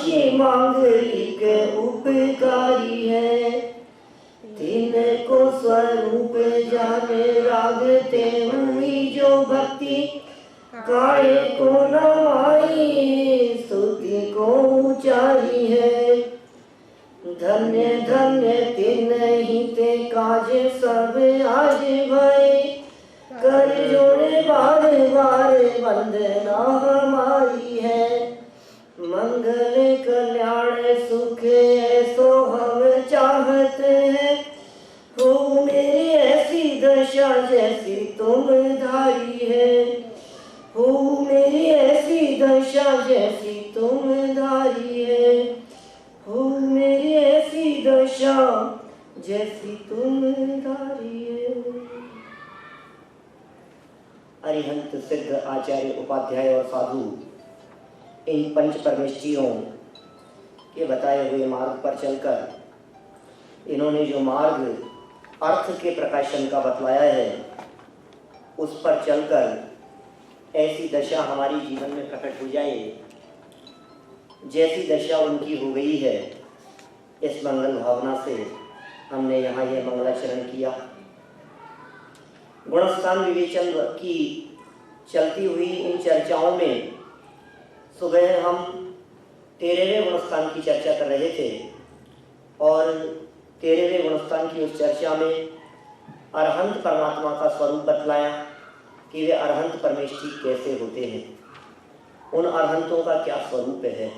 नाशी मांगलिक उपकारी है। तिनको स्वरूप जाने रागते हुई जो भक्ति, काय को नवाई स्तुति को ऊंचाई है। धन्य धन्य तिन्हि ते काज सब आज भय, कर जोड़े बार बार वंदना हमारी है। मंगल कल्याण सुख ऐसो हम चाहत है, हो मेरी ऐसी दशा जैसी तुम धारी है। हो मेरी ऐसी दशा जैसी तुम धारी है। हो मेरी ऐसी दशा जैसी तुम धारी है। अरिहंत सिद्ध आचार्य उपाध्याय और साधु इन पंच परमेष्ठियों के बताए हुए मार्ग पर चलकर इन्होंने जो मार्ग अर्थ के प्रकाशन का बतलाया है, उस पर चलकर ऐसी दशा हमारी जीवन में प्रकट हो जाए जैसी दशा उनकी हो गई है। इस मंगल भावना से हमने यहाँ यह मंगलाचरण किया। गुणस्थान विवेचन की चलती हुई इन चर्चाओं में सुबह हम 13वें गुणस्थान की चर्चा कर रहे थे और 13वें गुणस्थान की उस चर्चा में अरहंत परमात्मा का स्वरूप बतलाया कि वे अरहंत परमेष्ठी कैसे होते हैं, उन अरहंतों का क्या स्वरूप है।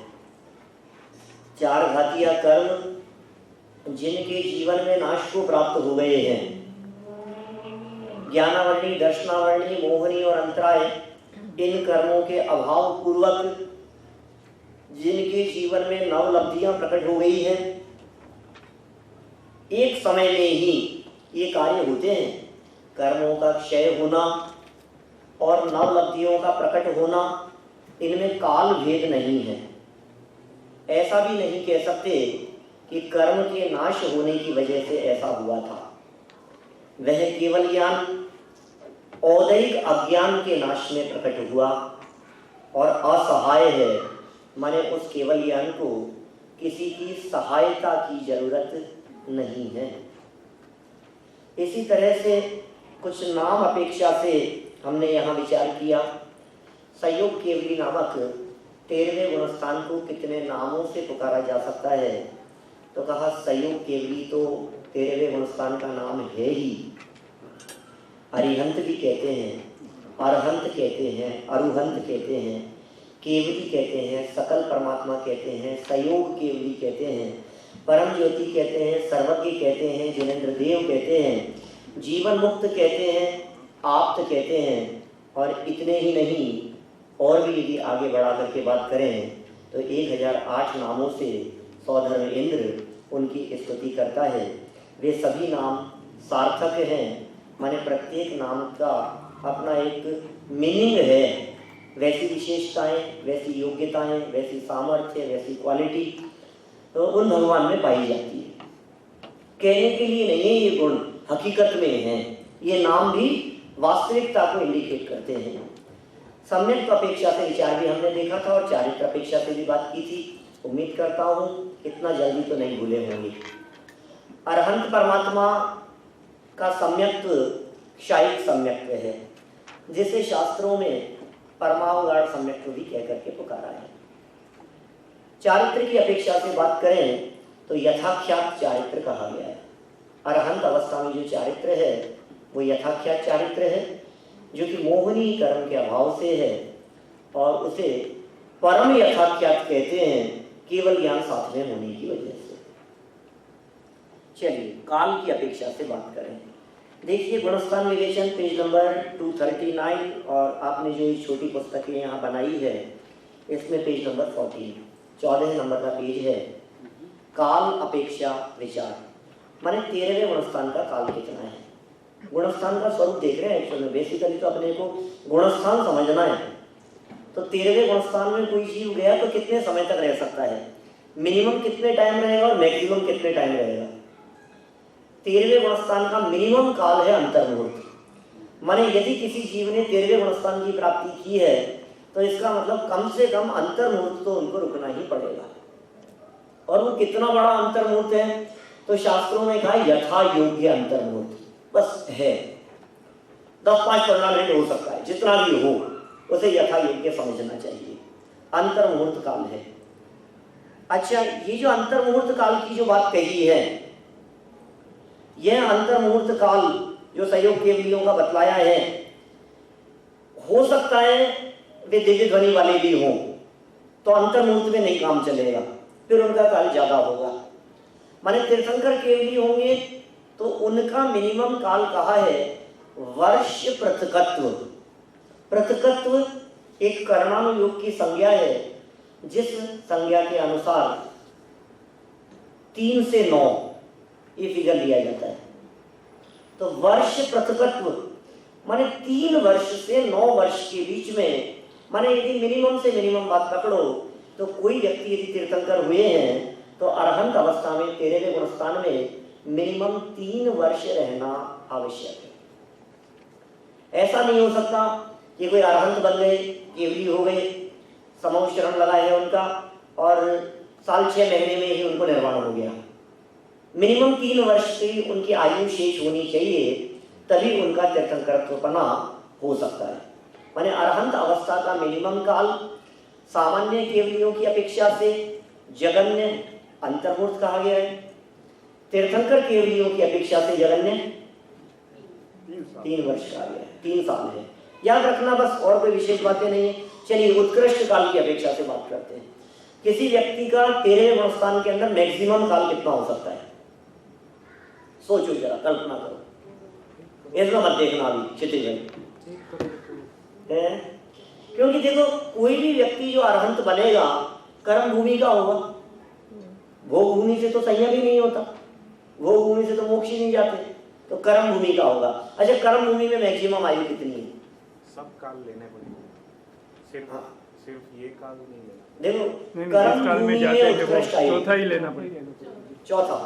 चार घातिया कर्म जिनके जीवन में नाश को प्राप्त हो गए हैं, ज्ञानावर्णी, दर्शनावर्णी, मोहनी और अंतराय, इन कर्मों के अभाव पूर्वक जिनके जीवन में नवलब्धियां प्रकट हो गई हैं, एक समय में ही ये कार्य होते हैं। कर्मों का क्षय होना और नवलब्धियों का प्रकट होना, इनमें काल भेद नहीं है। ऐसा भी नहीं कह सकते कि कर्म के नाश होने की वजह से ऐसा हुआ था। वह केवल ज्ञान औदैहिक अज्ञान के नाश में प्रकट हुआ और असहाय है, माने उस केवल ज्ञान को किसी की सहायता की जरूरत नहीं है। इसी तरह से कुछ नाम अपेक्षा से हमने यहाँ विचार किया। संयोग केवली नामक 13वें गुणस्थान को कितने नामों से पुकारा जा सकता है, तो कहा संयोग केवली तो 13वें गुणस्थान का नाम है ही। अरिहंत भी कहते हैं, अरहंत कहते हैं, अरुहंत कहते हैं, केवली कहते हैं, सकल परमात्मा कहते हैं, संयोग केवली कहते हैं, परम ज्योति कहते हैं, सर्वज्ञ कहते हैं, जिनेन्द्र देव कहते हैं, जीवन मुक्त कहते हैं, आप्त कहते हैं। और इतने ही नहीं, और भी यदि आगे बढ़ा करके बात करें तो 1008 नामों से सौधर्म इंद्र उनकी स्तुति करता है। वे सभी नाम सार्थक हैं, माने प्रत्येक नाम का अपना एक मीनिंग है। वैसी विशेषताएं, वैसी योग्यताएं, वैसी सामर्थ्य, वैसी क्वालिटी तो उन भगवान में पाई जाती है। कहने के लिए नहीं है ये गुण, हकीकत में हैं। ये नाम भी वास्तविकता को इंडिकेट करते हैं। सम्यक अपेक्षा से विचार भी हमने देखा था और चारित्र अपेक्षा से भी बात की थी। उम्मीद करता हूँ इतना जल्दी तो नहीं भूले होंगे। अरहंत परमात्मा का सम्यक्त्व क्षायिक सम्यक्त्व है, जिसे शास्त्रों में परमावगाढ़ सम्यक्त्व भी कह करके पुकारा है। चारित्र की अपेक्षा से बात करें तो यथाख्यात चारित्र कहा गया है। अरहंत अवस्था में जो चारित्र है वो यथाख्यात चारित्र है, जो कि मोहनी कर्म के अभाव से है और उसे परम यथाख्यात कहते हैं, केवल ज्ञान साथ में होने की वजह से। चलिए काल की अपेक्षा से बात करें। देखिए गुणस्थान विवेचन पेज नंबर 239 और आपने जो ये छोटी पुस्तकें यहाँ बनाई है इसमें पेज नंबर 14 नंबर का पेज है। काल अपेक्षा विचार, माने 13वें गुणस्थान का काल कितना है। गुणस्थान का स्वरूप देख रहे हैं एक्चुअली, बेसिकली तो अपने को गुणस्थान समझना है। तो 13वें गुणस्थान में कोई जीव गया तो कितने समय तक रह सकता है, मिनिमम कितने टाइम रहेगा और मैक्सिमम कितने टाइम रहेगा। 13वें गुणस्थान का मिनिमम काल है अंतर्मुहूर्त, माने यदि किसी जीव ने 13वें गुणस्थान की प्राप्ति की है तो इसका मतलब कम से कम अंतर्मुहूर्त तो उनको रुकना ही पड़ेगा। और वो कितना बड़ा अंतर्मुहूर्त है, तो शास्त्रों में कहा यथा योग्य अंतर्मुहूर्त, बस है 10-5-15 मिनट हो सकता है, जितना भी हो उसे यथा योग्य समझना चाहिए, अंतर्मुहूर्त काल है। अच्छा, ये जो अंतर्मुहूर्त काल की जो बात कही है, यह अंतर्मुहूर्त काल जो सहयोग केवलियों का बतलाया है, हो सकता है वे दिव्य ध्वनि वाले भी हों, तो अंतर्मुहूर्त में नहीं काम चलेगा, फिर उनका काल ज्यादा होगा। माने तीर्थंकर केवली होंगे तो उनका मिनिमम काल कहा है वर्ष पृथकत्व। पृथकत्व एक कर्मानुयोग की संज्ञा है, जिस संज्ञा के अनुसार 3 से 9 ये फिगर लिया जाता है। तो वर्ष पृथकत्व माने 3 वर्ष से 9 वर्ष के बीच में, माने यदि मिनिमम से मिनिमम बात पकड़ो तो कोई व्यक्ति यदि तीर्थंकर हुए हैं तो अरहंत अवस्था में 13वें गुणस्थान में मिनिमम 3 वर्ष रहना आवश्यक है। ऐसा नहीं हो सकता कि कोई अरहंत बन गए, केवली हो गए, समूह शरण लगा है उनका और साल 6 महीने में ही उनको निर्वाण हो गया। मिनिमम 3 वर्ष की उनकी आयु शेष होनी चाहिए, तभी उनका तीर्थंकरत्वपना हो सकता है। माने अरहंत अवस्था का मिनिमम काल सामान्य केवलियों की अपेक्षा से जगन्य अंतर्मुहूर्त कहा गया है। तीर्थंकर केवलियों की अपेक्षा से जगन्य 3 वर्ष कहा गया है, 3 साल है। याद रखना बस, और कोई विशेष बातें नहीं है। चलिए उत्कृष्ट काल की अपेक्षा से बात करते हैं। किसी व्यक्ति का 13वें गुणस्थान के अंदर मैक्सिमम काल कितना हो सकता है? सोचो जरा, कल्पना करो, इसमें मत देखना अभी क्षितिज है, क्योंकि देखो कोई भी व्यक्ति जो अरहंत बनेगा कर्म भूमि का होगा। भोग भूमि से तो संयम ही नहीं होता, भोग भूमि से तो मोक्ष ही नहीं जाते, तो कर्म भूमि का होगा। अच्छा, कर्म भूमि में मैक्सिमम आयु कितनी है? सब काल लेने पड़ेगा, सिर्फ ये काल नहीं लेना। देखो कर्म भूमि में उत्कृष्ट आयु चौथा ही लेना पड़ेगा। चौथा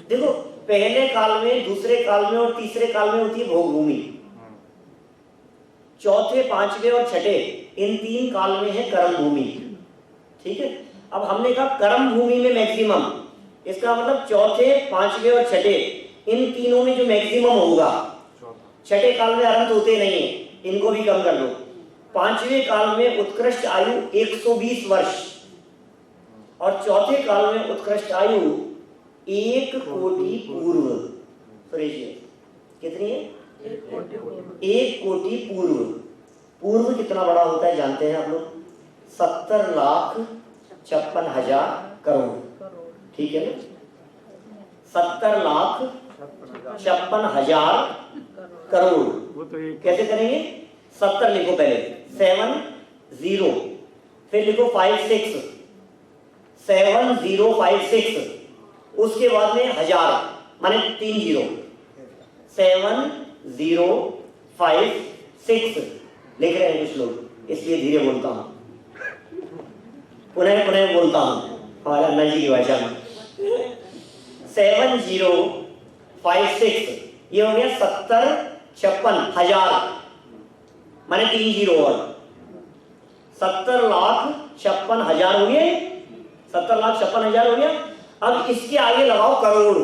देखो, पहले काल में, दूसरे काल में और तीसरे काल में होती है भोग भूमि, चौथे, 5वें और 6ठे इन 3 काल में है कर्म भूमि। ठीक है, अब हमने कहा कर्म भूमि में मैक्सिमम, इसका मतलब चौथे, 5वें और 6ठे इन तीनों में जो मैक्सिमम होगा। 6ठे काल में अरहंत होते नहीं है, इनको भी कम कर दो। 5वें काल में उत्कृष्ट आयु 120 वर्ष और चौथे काल में उत्कृष्ट आयु 1 कोटि पूर्व। कितनी है? 1 कोटि पूर्व। पूर्व कितना बड़ा होता है जानते हैं आप लोग? 70,56,000 करोड़। ठीक है ना? 70,56,000 करोड़। कैसे करेंगे? 70 लिखो पहले, 70, फिर लिखो 56, 7056, उसके बाद में 1000 माने 3 0, 7056 लिख रहे हैं कुछ लोग, इसलिए धीरे बोलता हूं, पुनः पुनः बोलता हूं हमारे अन्ना जी की भाषा में। 7056 ये हो गया 70,56,000 माने 3 0 और 70,56,000 हो गए, 70,56,000 हो गया। अब इसके आगे लगाओ करोड़,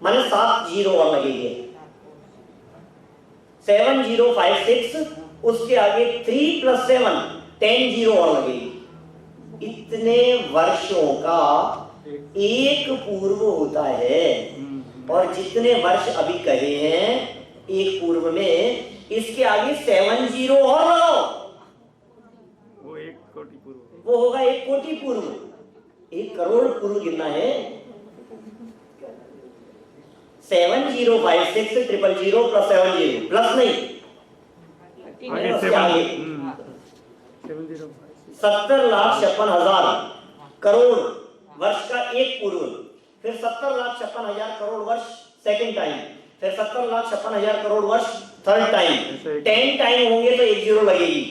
माने 7 0 और लगेंगे। 7056, उसके आगे 3 + 7 10 0 और लगेगी। इतने वर्षों का एक पूर्व होता है, और जितने वर्ष अभी कहे हैं एक पूर्व में, इसके आगे 7 0 और लगाओ, वो 1 कोटि पूर्व, वो होगा 1 कोटि पूर्व। 1 करोड़ पूर्व गिनना है। 7056 000 + 70 प्लस नहीं, 70,56,000 करोड़ वर्ष का एक पूर्व, फिर 70,56,000 करोड़ वर्ष सेकंड टाइम, फिर 70,56,000 करोड़ वर्ष थर्ड टाइम। 10 टाइम होंगे तो 1 0 लगेगी,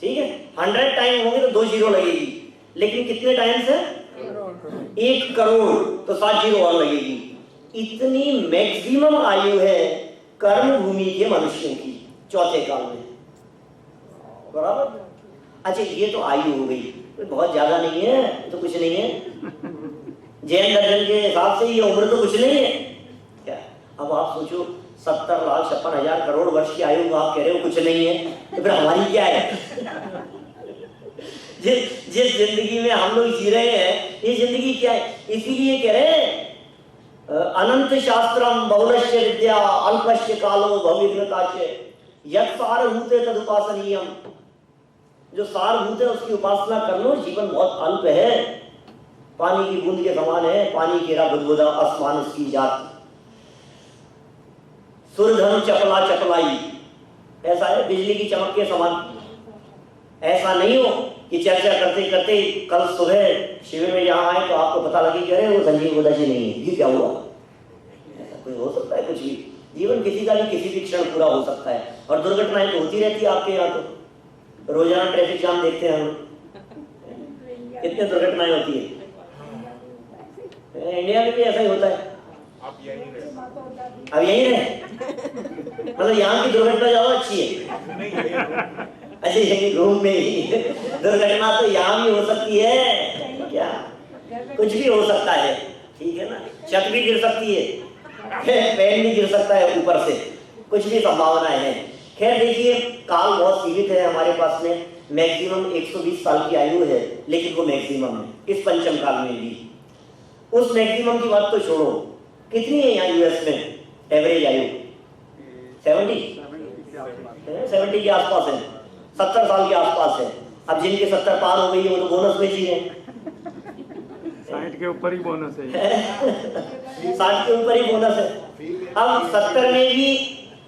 ठीक है। 100 टाइम होंगे तो 2 0 लगेगी, लेकिन कितने टाइम से? 1 करोड़, तो 7 0 और लगेगी। इतनी मैक्सिमम आयु है कर्म भूमि के मनुष्यों की चौथे काल में, बराबर। अच्छा, ये तो आयु हो गई। बहुत ज्यादा नहीं है, तो कुछ नहीं है। जैन दर्शन के हिसाब से ये उम्र तो कुछ नहीं है क्या। अब आप सोचो 70,56,000 करोड़ वर्ष की आयु को आप कह रहे हो कुछ नहीं है, तो फिर हमारी क्या है? जिस जिंदगी में हम लोग जी रहे हैं ये जिंदगी क्या है? इसीलिए कह रहे हैं अनंत शास्त्रम बहुलश्य विद्या अल्पश्य कालो भविघ्नताचे यत् सारभूते तदुपासनीयम। जो सारभूत है उसकी उपासना कर लो। जीवन बहुत अल्प है, पानी की बूंद के समान है। पानी केरा बुदबुदा आसमान उसकी जात, सुरधन चपला चपलाई, ऐसा है बिजली की चमक के समान। ऐसा नहीं हो कि चर्चा करते करते कल सुबह शिविर में यहाँ आए तो आपको पता लगे कि अरे वो संजीव बुद्धा जी नहीं है, ये क्या हुआ? ऐसा कोई हो सकता है? कुछ भी। जीवन किसी का भी किसी भी क्षण पूरा हो सकता है, और दुर्घटनाएं तो होती रहती है आपके यहाँ। तो रोजाना ट्रैफिक जाम देखते हैं हम, कितनी दुर्घटनाएं होती है। इंडिया में भी ऐसा ही होता है। अब यही रहे मतलब यहाँ की दुर्घटना ज्यादा अच्छी है। अच्छा यही रूम में ही दुर्घटना तो यहाँ भी हो सकती है क्या? कुछ भी हो सकता है, ठीक है ना। छत भी गिर सकती है, पेन भी गिर सकता है ऊपर से, कुछ भी संभावनाएं हैं। खैर देखिए, काल बहुत सीमित है हमारे पास में। मैक्सिमम 120 साल की आयु है, लेकिन वो मैक्सिमम है इस पंचम काल में भी। उस मैक्सिमम की बात तो छोड़ो, कितनी है यहाँ यूएस में एवरेज आयु? 70 के आसपास है, 70 साल के आसपास है। अब जिनके 70 पार हो गई है वो तो बोनस में जी है। 60 के ऊपर ही बोनस है। 60 के ऊपर ही बोनस है। अब 70 में भी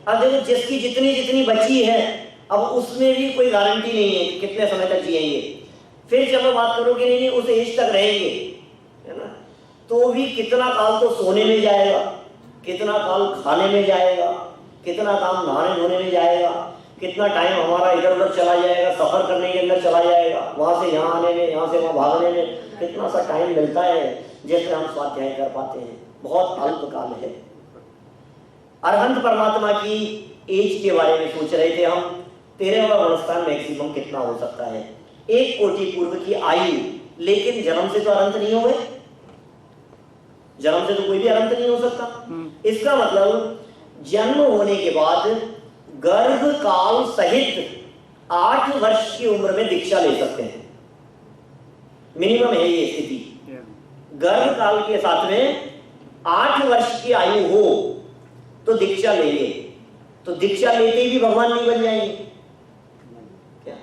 अब देखो जिसकी जितनी जितनी बची है, अब उसमें भी कोई गारंटी नहीं है कि कितने समय तक जिएंगे। फिर चलो बात करो कि नहीं उस एज तक रहेंगे, है ना, तो भी कितना काल तो सोने में जाएगा, कितना काल खाने में जाएगा, कितना काम नहाने धोने में जाएगा, कितना टाइम हमारा इधर उधर चला जाएगा, सफर करने के अंदर चला जाएगा, वहां से यहाँ आने में, यहाँ से वहां भागने में कितना सा टाइम मिलता है जिससे हम स्वाध्याय कर पाते हैं। बहुत अल्प काल है। अरहंत परमात्मा की एज के बारे में सोच रहे थे हम। 13वां गुणस्थान मैक्सिमम कितना हो सकता है? 1 कोटि पूर्व की आयु, लेकिन जन्म से तो अनंत नहीं हो गए। जन्म से तो कोई भी अनंत नहीं हो सकता। इसका मतलब जन्म होने के बाद गर्भ काल सहित 8 वर्ष की उम्र में दीक्षा ले सकते हैं। मिनिमम है ये स्थिति। गर्भ काल के साथ में 8 वर्ष की आयु हो तो दीक्षा लेंगे। तो दीक्षा लेते ही भी भगवान नहीं बन जाएंगे क्या?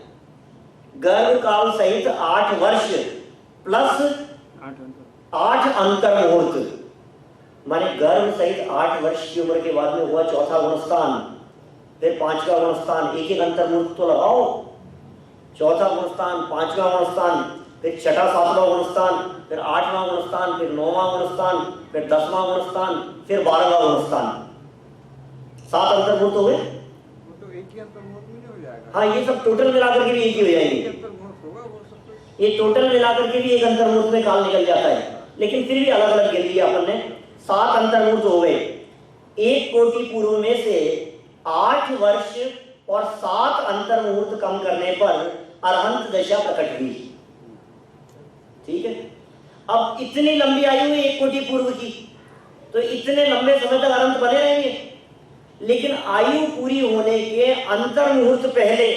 गर्भ काल सहित 8 वर्ष प्लस 8 अंतर मुहूर्त, माने गर्भ सहित 8 वर्ष की उम्र के बाद में हुआ चौथा गुणस्थान, फिर 5वां गुणस्थान, एक एक अंतर मुहूर्त तो लगाओ। चौथा गुणस्थान, 5वां गुणस्थान, फिर 6ठा 7वां गुणस्थान, फिर 8वां गुणस्थान, फिर 9वां गुणस्थान, फिर 10वां गुणस्थान, फिर 12वां गुणस्थान। 7 अंतर मुहूर्त हो गए। तो एक ही अंतर मुहूर्त में हो जाएगा। हाँ, ये सब टोटल मिलाकर के भी एक ही हो जाएंगे। ये टोटल मिलाकर के भी एक अंतर मुहूर्त में काल निकल जाता है, लेकिन फिर भी अलग अलग गिन लिया अपन ने। 7 अंतर मुहूर्त हो गए। 1 कोटि पूर्व में से 8 वर्ष और 7 अंतर मुहूर्त कम करने पर अरहंत दशा प्रकट हुई। ठीक है। अब इतनी लंबी आयु है 1 कोटि पूर्व की, तो इतने लंबे समय तक अनंत बने रहेंगे। लेकिन आयु पूरी होने के अंतर मुहूर्त पहले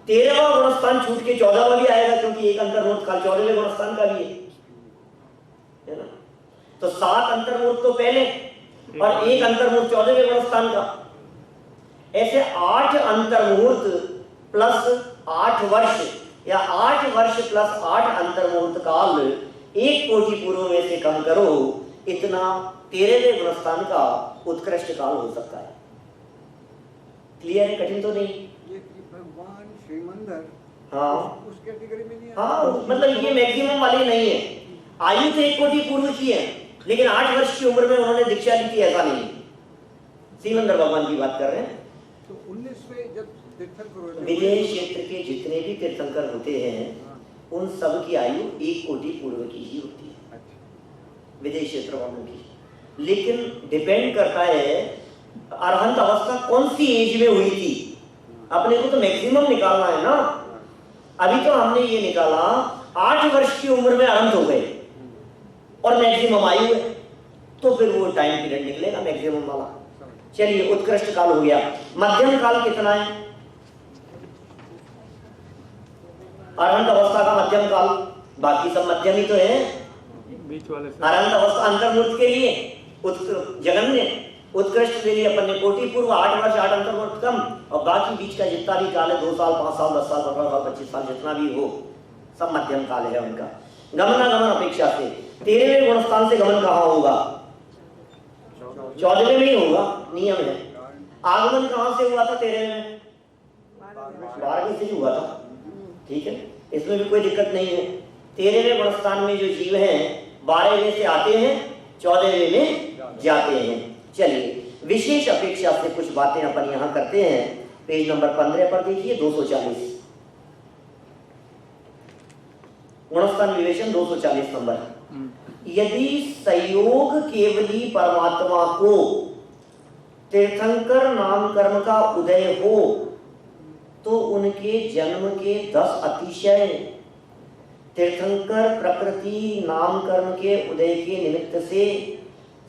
13वां गुणस्थान छूट के 14वां भी आएगा, क्योंकि एक अंतर मुहूर्त काल 14वें गुणस्थान का भी है ना। तो 7 अंतर मुहूर्त तो पहले और एक अंतर मुहूर्त 14वें गुणस्थान का। ऐसे 8 अंतर मुहूर्त प्लस 8 वर्ष या 8 वर्ष प्लस 8 अंतर मुहूर्त काल 1 कोटि पूर्व में से कम करो, इतना 13वें गुणस्थान का उत्कृष्ट काल हो सकता है। क्लियर है? कठिन तो नहीं? ये भगवान श्रीमंदर हाँ उस कैटेगरी में नहीं। हाँ, मतलब ये मैक्सिमम वाली नहीं है। आयु तो 1 कोटि पूर्व की है, लेकिन 8 वर्ष की उम्र में उन्होंने दीक्षा ली थी, ऐसा नहीं। श्रीमंदर भगवान की बात कर रहे हैं। तो 19वें जब तीर्थंकर विदेश क्षेत्र के जितने भी तीर्थंकर होते हैं, उन सब की आयु 1 कोटि पूर्व की ही होती है, विदेश क्षेत्र वालों की। लेकिन डिपेंड करता है अरहंत अवस्था कौन सी एज में हुई थी। अपने को तो मैक्सिमम निकालना है ना। अभी तो हमने ये निकाला 8 वर्ष की उम्र में अनंत हो गए और मैक्सिमम आयु है, तो फिर वो टाइम पीरियड निकलेगा मैक्सिमम वाला। चलिए, उत्कृष्ट काल हो गया। मध्यम काल कितना है? अनंत अवस्था का मध्यम काल, बाकी सब मध्यम ही तो है। बीच वाले अनंत अवस्था अंतर्मूर्त के लिए जगन्य, उत्कृष्ट के लिए अपन ने कोटि पूर्व 8 वर्ष 8 अंतर्मूर्त कम, और बाकी बीच का जितना भी काल है 2 साल 5 साल 10 साल 15 साल 25 साल जितना भी हो, सब मध्यम काल है उनका। गमनागमन अपेक्षा से 13वें गुणस्थान से गमन कहाँ होगा? 14वें में ही होगा, नियम है। आगमन कहाँ से हुआ था 13वें में? 12वें से ही हुआ था, ठीक है, इसमें भी कोई दिक्कत नहीं है। 13वें गुणस्थान में जो जीव हैं 12वें से आते हैं, 14वें में जाते हैं। चलिए, विशेष अपेक्षा से कुछ बातें अपन यहाँ करते हैं। पेज नंबर 15 पर देखिए, 240 गुणस्थान विवेचन 240 नंबर। यदि संयोग केवली परमात्मा को तीर्थंकर नाम कर्म का उदय हो, तो उनके जन्म के 10 अतिशय तीर्थंकर प्रकृति नाम कर्म के उदय के निमित्त से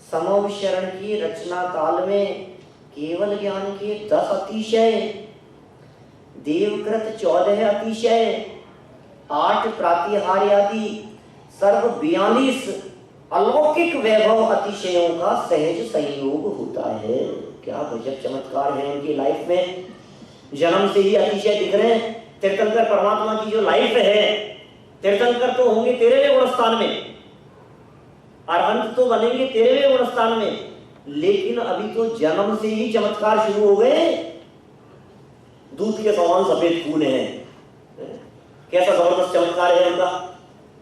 समव शरण की रचना काल में केवल ज्ञान के 10 अतिशय, देवकृत 14 अतिशय, 8 प्रातिहार्य आदि सर्व 42 अलौकिक वैभव अतिशयों का सहज संयोग होता है। क्या गजब चमत्कार है उनकी लाइफ में, जन्म से ही अतिशय दिख रहे हैं। तीर्थंकर परमात्मा की जो लाइफ है, तीर्थंकर तो होंगे 13वें गुणस्थान में, अरहंत तो बनेंगे 13वें गुणस्थान में, लेकिन अभी तो जन्म से ही चमत्कार शुरू हो गए। दूध के समान सफेद खून है, कैसा जबरदस्त चमत्कार है उनका।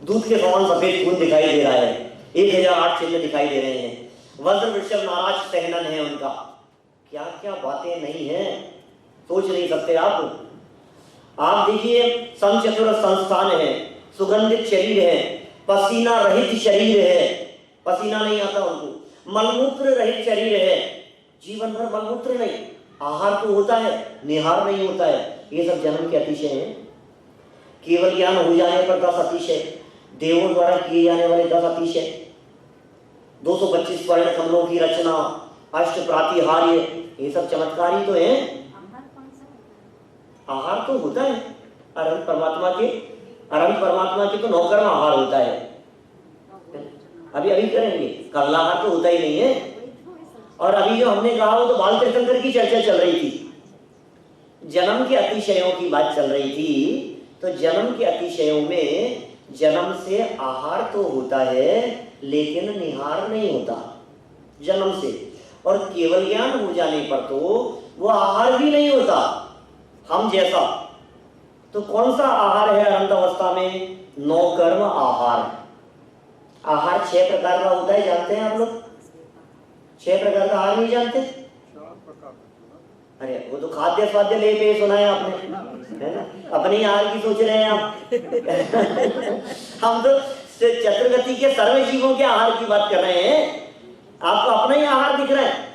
दूध के समान सफेद खून दिखाई दे रहा है, 1008 चिन्ह दिखाई दे रहे हैं, वज्र वृषभ नाराज सहनन है उनका। क्या क्या बातें नहीं है, सोच नहीं सकते आप देखिए, संचतुर संस्थान है, सुगंधित शरीर है, पसीना रहित शरीर है, पसीना नहीं आता उनको, मलमूत्र रहित शरीर है, जीवन भर मलमूत्र नहीं, आहार तो होता है, निहार नहीं होता है। ये सब जन्म के अतिशय हैं। केवल ज्ञान हो जाने पर 10 अतिशय, देवों द्वारा किए जाने वाले 10 अतिशय, 225 वर्ण कमलों की रचना, अष्ट प्रातिहार्य, ये सब चमत्कार ही तो है। आहार तो होता है अनंत परमात्मा के तो नौकर्म आहार होता है। अभी करेंगे, कल आहार तो होता ही नहीं है। और अभी जो हमने कहा वो तो बाल तीर्थंकर की चर्चा चल रही थी, जन्म के अतिशयों की बात चल रही थी। तो जन्म के अतिशयों में जन्म से आहार तो होता है, लेकिन निहार नहीं होता जन्म से, और केवल ज्ञान हो जाने पर तो वो आहार भी नहीं होता हम जैसा। तो कौन सा आहार है अनंत अवस्था में? 9 कर्म आहार। आहार 6 प्रकार का होता है, जानते हैं आप लोग? 6 प्रकार का आहार नहीं जानते? अरे वो तो खाद्य स्वाद्य ले पे सुना है आपने, है ना? अपने आहार की सोच रहे हैं आप। हम तो चतुर्गति के सर्व जीवों के आहार की बात कर रहे हैं, आपको अपना ही आहार दिख रहा है।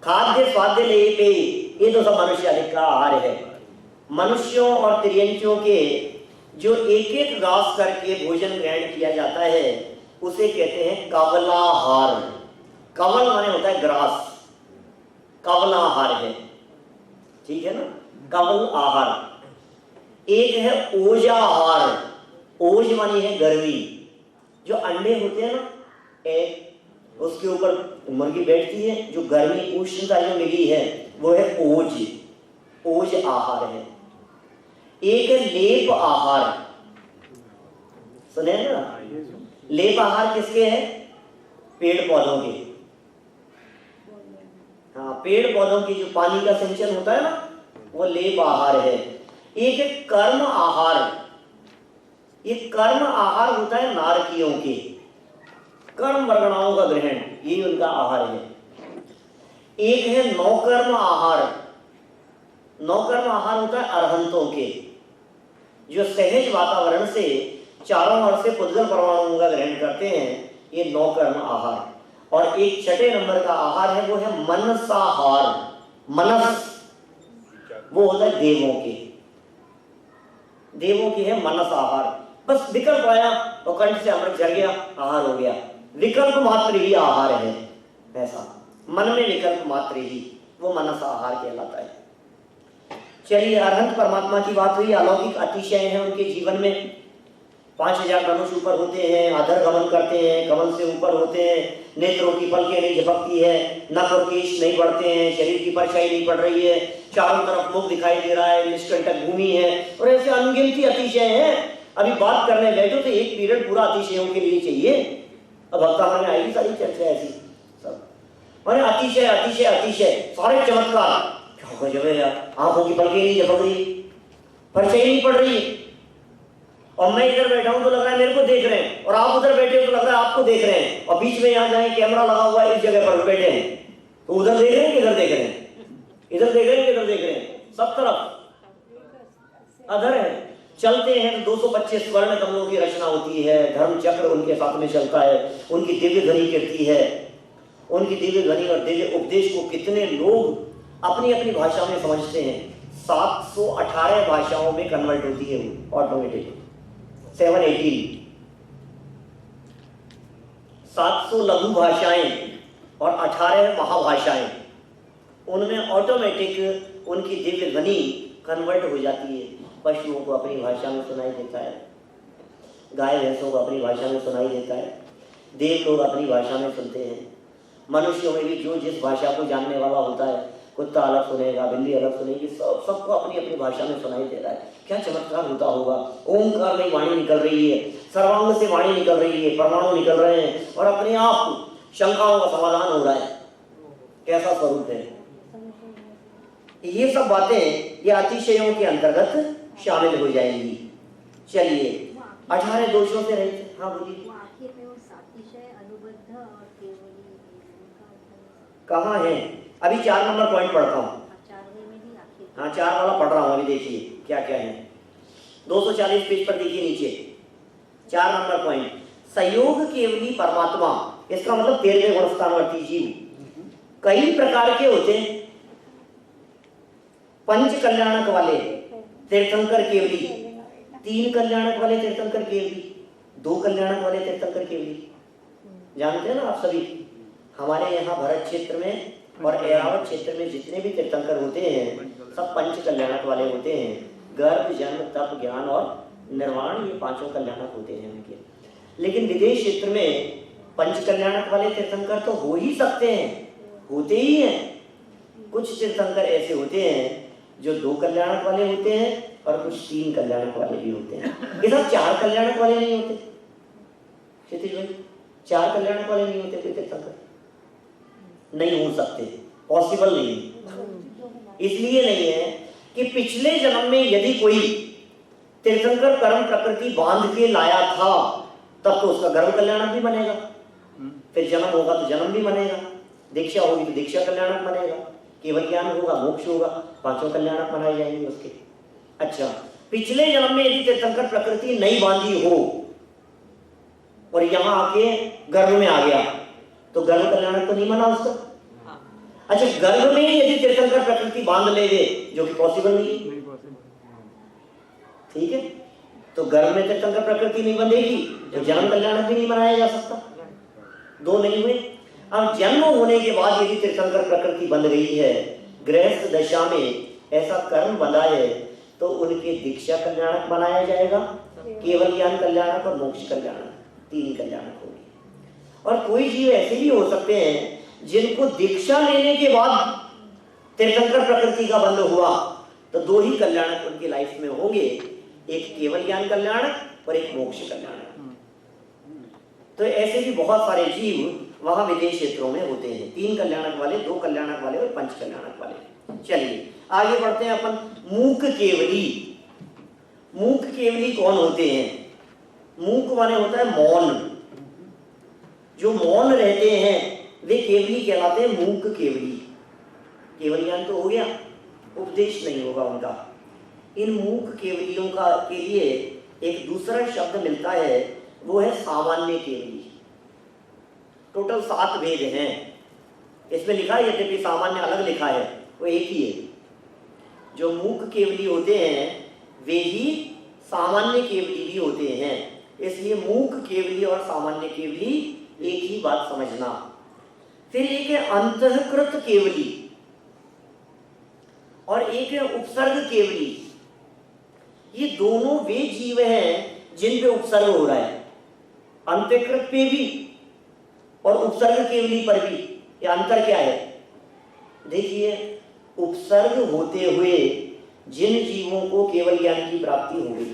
खाद्य स्वाद्य ले पे, ये तो सब मनुष्य आदि का आहार है। मनुष्यों और त्रियंचियों के जो एक ग्रास करके भोजन ग्रहण किया जाता है, उसे कहते हैं कवलाहार। कवल माने होता है ग्रास, कवलाहार है, ठीक है ना, कवल आहार। एक है ओजाहार, ओज मानी है गर्मी, जो अंडे होते हैं ना, एक उसके ऊपर मुर्गी बैठती है, जो गर्मी उष्णता जो मिली है वो है ओज आहार है। एक है लेप आहार, सुने ना? लेप आहार किसके है? पेड़ पौधों के। हाँ, पेड़ पौधों की जो पानी का सिंचन होता है ना, वो लेप आहार है। एक है कर्म आहार, ये कर्म आहार होता है नारकियों के, कर्म वर्गणाओं का ग्रहण, ये उनका आहार है। एक है नौकर्म आहार, नौकर्म आहार होता है अरहंतों के, जो सहज वातावरण से चारों ओर से पुद्गल परमाणुओं का ग्रहण करते हैं, ये नौकर्म आहार। और एक 6ठे नंबर का आहार है, वो है मनसाहार। मनस वो होता है देवों के, देवों की है मनस आहार। बस विकल्प आया और कंठ से अमृत झर गया, आहार हो गया। विकल्प मात्र ही आहार है, ऐसा मन में विकल्प मात्र ही, वो मनस आहार कहलाता है। चलिए, अरहंत परमात्मा की बात हुई। अलौकिक अतिशय हैं उनके जीवन में। 5000 धनुष ऊपर होते हैं, अधर गमन करते हैं, कमल से ऊपर होते हैं, नेत्रों की पलकें नहीं झपकती है, नख और केश नहीं बढ़ते हैं, शरीर की परछाई नहीं पड़ रही है, चारों तरफ मुख दिखाई दे रहा है, निष्कंटक भूमि है, और ऐसे अनगिनती अतिशय हैं। अभी बात करने बैठो तो एक पीरियड पूरा अतिशयों के लिए चाहिए। अब भक्ता में आएगी सारी चर्चा ऐसी सब, और अतिशय अतिशय अतिशय, सारे चमत्कार। क्या गजब है यार, आंखों की पलकें नहीं झपक रही, परछाई नहीं पड़ रही, और मैं इधर बैठा हूं तो लग रहा है मेरे को देख रहे हैं, और आप उधर बैठे हो तो लग रहा है आपको देख रहे हैं, और बीच में यहाँ जाए कैमरा लगा हुआ है, इस जगह पर बैठे हैं तो उधर देख रहे हैं किधर देख रहे हैं, इधर देख रहे हैं किधर देख रहे हैं, सब तरफ अधर है। चलते हैं तो 225 स्वर्ण कमलों की रचना होती है, धर्म चक्र उनके साथ में चलता है, उनकी दिव्य ध्वनि कीर्ति है। उनकी दिव्य ध्वनि और दिव्य उपदेश को कितने लोग अपनी अपनी भाषा में समझते हैं। 718 भाषाओं में कन्वर्ट होती है वो ऑटोमेटिक। 700 लघु भाषाएं और 18 महाभाषाएं, उनमें ऑटोमेटिक उनकी दिव्य ध्वनि कन्वर्ट हो जाती है। पशुओं को अपनी भाषा में सुनाई देता है, गाय भैंसों को अपनी भाषा में सुनाई देता है, देव लोग अपनी भाषा में सुनते हैं। मनुष्यों में भी जो जिस भाषा को जानने वाला होता है, कुत्ता अलग सुनेगा, बिल्ली अलग सुनेगी, सबको अपनी अपनी भाषा में सुनाई दे रहा है। क्या चमत्कार होता होगा। ओंकार में वाणी निकल रही है, सर्वांग से वाणी निकल रही है, परमाणु निकल रहे हैं, और अपने आप शंकाओं का समाधान हो रहा है। कैसा स्वरूप है। ये सब बातें ये अतिशयों के अंतर्गत शामिल हो जाएंगी। चलिए, 18 दोषों से रहित। हाँ बोलिए। कहाँ है? अभी 4 नंबर पॉइंट पढ़ता हूँ। हाँ, 4 वाला पढ़ रहा हूँ अभी। देखिए क्या क्या है। 240 पेज पर देखिए नीचे 4 नंबर पॉइंट, संयोग केवली परमात्मा। इसका मतलब 13वें गुणस्थानवर्ती जीव कई प्रकार के होते हैं। पंच कल्याणक वाले तीर्थंकर केवली, 3 कल्याणक वाले तीर्थंकर केवली, 2 कल्याणक वाले तीर्थंकर केवली। जानते हैं ना आप सभी, हमारे यहाँ भरत क्षेत्र में और ऐरावत क्षेत्र में जितने भी तीर्थंकर होते हैं सब पंच कल्याणक वाले होते हैं। गर्भ, जन्म, तप, ज्ञान और निर्वाण, ये 5 कल्याणक होते हैं उनके। लेकिन विदेश क्षेत्र में पंच कल्याणक वाले तीर्थंकर तो हो ही सकते हैं, होते ही हैं। कुछ तीर्थंकर ऐसे होते हैं जो 2 कल्याणक वाले होते हैं और कुछ 3 कल्याणक वाले भी होते हैं। ये सब 4 कल्याणक वाले नहीं होते। क्षितिज भाई, 4 कल्याणक वाले नहीं होते कोई तीर्थंकर, नहीं हो सकते, पॉसिबल नहीं। इसलिए नहीं है कि पिछले जन्म में यदि कोई तीर्थंकर कर्म प्रकृति बांध के लाया था तब तो उसका गर्भ कल्याणक भी बनेगा, फिर जन्म होगा तो जन्म भी बनेगा, दीक्षा होगी तो दीक्षा कल्याणक बनेगा, केवल ज्ञान होगा, मोक्ष होगा, 5 कल्याणक बनाए जाएंगे उसके। अच्छा, पिछले जन्म में यदि तीर्थंकर प्रकृति नहीं बांधी हो और यहाँ आके गर्भ में आ गया तो गर्भ कल्याणक तो नहीं बना उसका। अच्छा, गर्भ में यदि तीर्थंकर प्रकृति बांध लेंगे, जो कि पॉसिबल नहीं, ठीक है, तो गर्भ में तीर्थंकर प्रकृति नहीं बंधेगी तो जन्म कल्याणक भी नहीं बनाया जा सकता। 2 नहीं हुए। अब जन्म होने के बाद यदि तीर्थंकर प्रकृति बंध गई है, गृहस्थ दशा में ऐसा कर्म बंधा है, तो उनके दीक्षा कल्याणक बनाया जाएगा, केवल ज्ञान कल्याणक और मोक्ष कल्याणक, 3 कल्याणक होगी। और कोई जीव ऐसे भी हो सकते हैं जिनको दीक्षा लेने के बाद तीर्थंकर प्रकृति का बंध हुआ, तो 2 ही कल्याणक उनकी लाइफ में होंगे, एक केवल ज्ञान कल्याणक और एक मोक्ष कल्याणक। तो ऐसे भी बहुत सारे जीव वहां विदेश क्षेत्रों में होते हैं, 3 कल्याणक वाले, 2 कल्याणक वाले और 5 कल्याणक वाले। चलिए आगे बढ़ते हैं अपन। मूक केवली। मूक केवली कौन होते हैं? मूक माने होता है मौन, जो मौन रहते हैं वे केवली कहलाते हैं। मूक केवली, केवल ज्ञान तो हो गया, उपदेश नहीं होगा उनका। इन मूक केवलियों का के लिए एक दूसरा शब्द मिलता है, वो है सामान्य केवली। टोटल 7 भेद हैं इसमें लिखा है, यद्यपि सामान्य अलग लिखा है, वो एक ही है। जो मूक केवली होते हैं वे ही सामान्य केवली भी होते हैं। इसलिए मूक केवली और सामान्य केवली एक ही बात समझना। फिर एक है अंतःकृत केवली और एक है उपसर्ग केवली। ये दोनों वे जीव हैं जिन पे उपसर्ग हो रहा है, अंतःकृत पे भी और उपसर्ग केवली पर भी। ये अंतर क्या है? देखिए, उपसर्ग होते हुए जिन जीवों को केवल ज्ञान की प्राप्ति हो गई,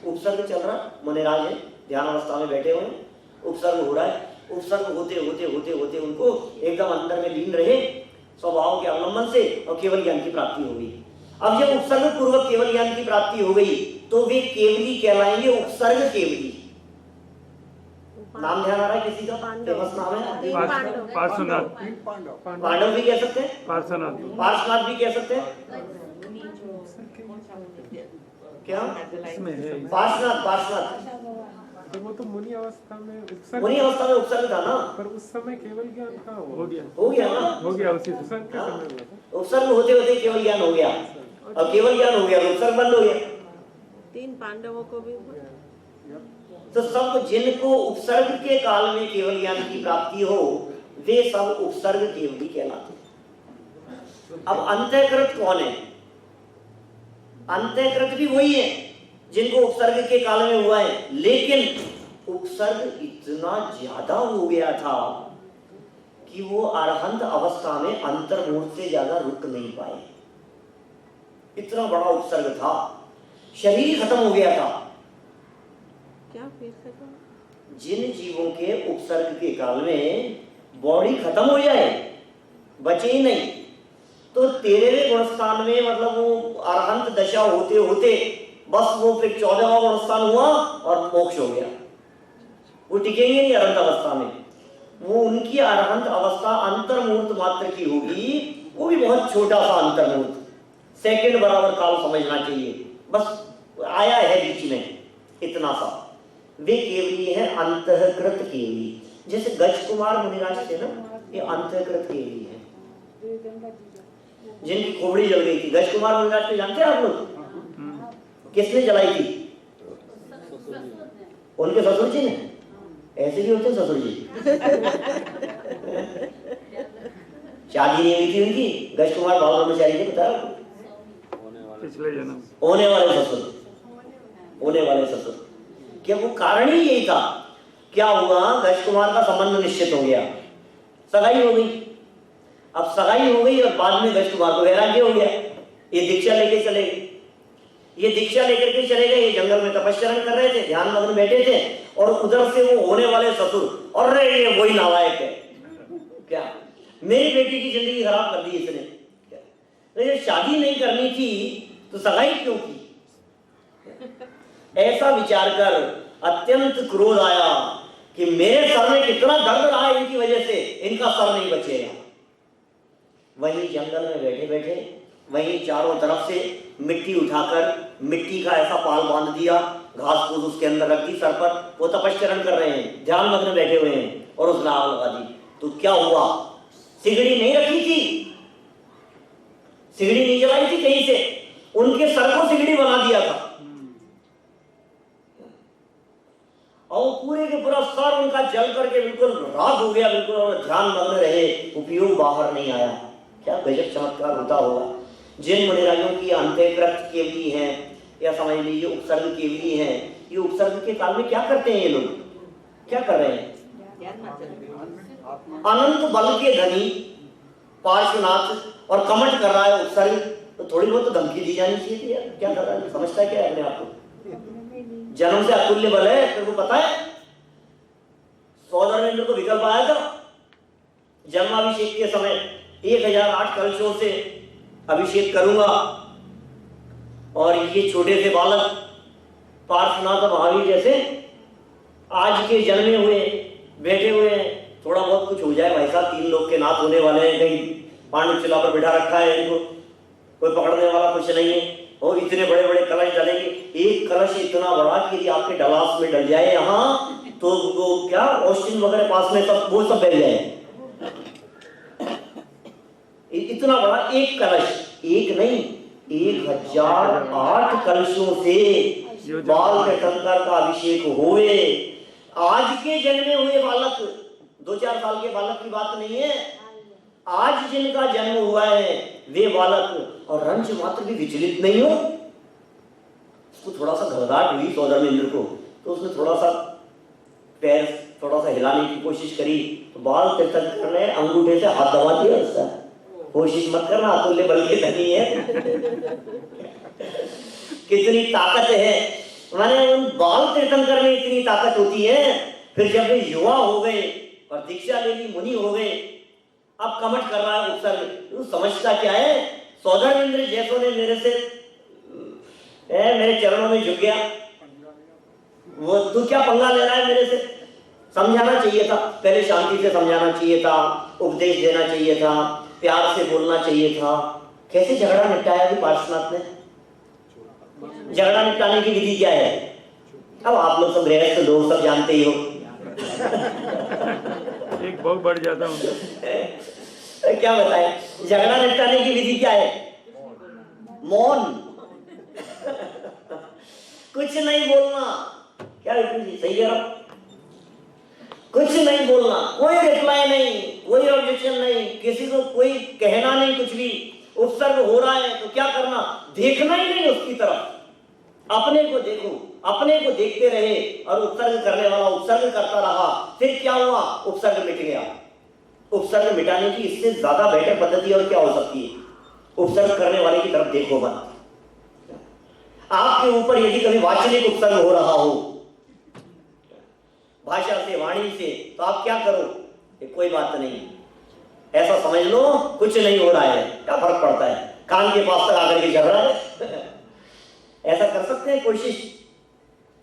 उपसर्ग चल रहा, मुनिराज है, ध्यान अवस्था में बैठे हुए, उपसर्ग हो रहा है, उपसर्ग होते होते होते होते उनको एकदम अंदर में लीन रहे स्वभाव के अवलंबन से और केवल ज्ञान की प्राप्ति हो गई। अब जब उपसर्ग पूर्वक केवल ज्ञान की प्राप्ति हो गई तो वे केवली कहलाएंगे, उपसर्ग केवली। नाम ध्यान आ रहा है किसी का? फेमस नाम है पार्श्वनाथ। पांडव भी कह सकते हैं, पार्श्वनाथ, पार्श्वनाथ भी कह सकते हैं। क्या पार्श्वनाथ? पार्श्वनाथ तो वो तो मुनि अवस्था में उपसर्ग, मुनि अवस्था में उपसर्ग था ना, पर उस समय केवल ज्ञान कहाँ हो गया? हो गया ना, हो गया उसी उपसर्ग के समय हुआ था। उपसर्ग होते होते केवल ज्ञान हो गया, और केवल ज्ञान हो गया तो उपसर्ग बंद हो गया। 3 पांडवों को भी तो सब जिनको उपसर्ग के काल में केवल ज्ञान की प्राप्ति हो वे सब उपसर्ग केवली कहलाते हैं। अब अंतःकृत कौन है? अंतःकृत भी वही है जिनको उपसर्ग के काल में हुआ है, लेकिन उपसर्ग इतना ज्यादा हो गया था कि वो अरहंत अवस्था में अंतर्मुहूर्त से ज्यादा रुक नहीं पाए। इतना बड़ा उपसर्ग था, शरीर खत्म हो गया था। क्या फिर से कहो? जिन जीवों के उपसर्ग के काल में बॉडी खत्म हो जाए, बचे ही नहीं, तो 13वें गुणस्थान में मतलब वो अरहंत दशा होते होते बस वो फिर 14वां गुणस्थान हुआ और मोक्ष हो गया। वो टिकेंगे नहीं अरहंत अवस्था में। वो उनकी अरहंत अवस्था अंतर्मुहूर्त मात्र की होगी, वो भी बहुत छोटा सा अंतर्मुहूर्त, सेकंड बराबर काल समझना चाहिए, बस आया है बीच में इतना सा। वे केवली है अंतःकृत केवली। जैसे गज कुमार मुनिराज थे ना, ये अंतःकृत केवली है, जिनकी खोपड़ी जल गई थी। गज कुमार मुनिराज को जानते हैं आप लोग? किसने जलाई थी? उनके ससुर जी ने। ऐसे भी होते ससुर जी। शादी नहीं हुई थी उनकी, गज कुमार बाल ब्रह्मचारी ने बताया पिछले जन्म होने वाले ससुर, होने वाले ससुर। क्या वो कारण ही यही था? क्या हुआ? गज कुमार का संबंध निश्चित हो गया, सगाई हो गई। अब सगाई हो गई और बाद में गज कुमार को वैराग्य हो गया, ये दीक्षा लेके चले गए। ये दीक्षा लेकर के चले गए, ये जंगल में तपस्या कर रहे थे, ध्यान मग्न बैठे थे, और उधर से वो होने वाले ससुर, और ये वही नालायक है, क्या मेरी बेटी की जिंदगी खराब कर दी इसने, क्या शादी नहीं करनी थी तो सगाई क्यों की? ऐसा विचार कर अत्यंत क्रोध आया कि मेरे सर में कितना दर्द रहा है इनकी वजह से, इनका सर नहीं बचेगा। वहीं जंगल में बैठे बैठे वहीं चारों तरफ से मिट्टी उठाकर मिट्टी का ऐसा पाल बांध दिया, घास फूस उसके अंदर रख दी सर पर। वो तपस्चरण कर रहे हैं, ध्यान मग्न बैठे हुए हैं, और उसने आग लगा दी। तो क्या हुआ? सिगड़ी नहीं रखी थी, सिगड़ी नहीं जलाई थी कहीं से, उनके सर को सिगड़ी बना दिया था, और पूरे के पूरा सर उनका जल करके बिल्कुल राख हो गया, बिल्कुल, और ध्यान मग्न रहे, उपयोग बाहर नहीं आया। क्या गजब चमत्कार होता होगा। जिन मुनिराजों की अंतःकृत केवली है, या समझ लीजिए उपसर्ग केवली है, ये उपसर्ग के काल में क्या करते हैं? ये लोग क्या कर रहे हैं? अनंत बल के धनी पार्श्वनाथ और कमट कर रहा है उपसर्ग, तो थोड़ी बहुत तो धमकी दी जानी चाहिए थी यार। क्या कर रहा है? समझता है क्या अपने आप को? जन्म से अतुल्य बल है, तेरे को पता है? सौदर को विकल्प आया था जन्माभिषेक के समय, 1008 कलशों से अभिषेक करूंगा, और ये छोटे से बालक पार्श्वनाथ और महावीर जैसे आज के जन्मे हुए बैठे हुए हैं, थोड़ा बहुत कुछ हो जाए भाई साहब, 3 लोग के नाथ होने वाले हैं, कहीं पांडु चिला पर बिठा रखा है इनको, कोई पकड़ने वाला कुछ नहीं है, और इतने बड़े बड़े कलश डालेंगे। एक कलश इतना बड़ा कि यदि आपके डलास में डल जाए यहाँ, तो वो क्या ऑस्टिन वगैरह पास में सब वो सब बैठ जाए। इतना बड़ा एक कलश, एक नहीं 1008 कलशों से बाल तीर्थंकर का अभिषेक हुए। आज के जन्मे हुए बालक, 2-4 साल के बालक की बात नहीं है, आज जिनका जन्म हुआ है वे बालक और रंच मात्र भी विचलित नहीं हो। उसको थोड़ा सा घबराहट हुई सौदामिंद्र को, तो उसने थोड़ा सा पैर थोड़ा सा हिलाने की कोशिश करी, तो बाल तीर्थंकर ने अंगूठे से हाथ दबा दिया उसका। कोशिश मत करना, अतुल्य बल के धनी है। कितनी ताकत है, माने उन बाल तीर्थंकर में इतनी ताकत होती है। फिर जब वे युवा हो गए और दीक्षा ले ली, मुनि हो गए, अब कमठ कर रहा है उत्सर्ग, तो समझता क्या है, सौदामिंद्र जैसों ने मेरे चरणों में झुक गया, वो तू क्या पंगा ले रहा है मेरे से। समझाना चाहिए था, पहले शांति से समझाना चाहिए था, उपदेश देना चाहिए था, प्यार से बोलना चाहिए था। कैसे झगड़ा निपटाया भी पार्श्वनाथ ने? झगड़ा निपटाने की विधि क्या है? अब आप लोग सब गृहस्थ लोग सब जानते ही हो। एक बहुत बढ़ जाता हूँ। क्या बताए झगड़ा निपटाने की विधि क्या है? मौन। कुछ नहीं बोलना। क्या जी सही कह रहा? कुछ नहीं बोलना, कोई रिप्लाई नहीं, कोई ऑब्जेक्शन नहीं, किसी को कोई कहना नहीं, कुछ भी। उपसर्ग हो रहा है तो क्या करना? देखना ही नहीं उसकी तरफ, अपने को देखो, अपने को देखते रहे और उपसर्ग करने वाला उपसर्ग करता रहा। फिर क्या हुआ? उपसर्ग मिट गया। उपसर्ग मिटाने की इससे ज्यादा बेहतर पद्धति और क्या हो सकती है? उपसर्ग करने वाले की तरफ देखो मत। आपके ऊपर यदि कभी वाचनिक उपसर्ग हो रहा हो भाषा से, वाणी से, तो आप क्या करो? कोई बात नहीं, ऐसा समझ लो कुछ नहीं हो रहा है, क्या फर्क पड़ता है, कान के पास तक आकर के झग रहा है। ऐसा कर सकते हैं कोशिश।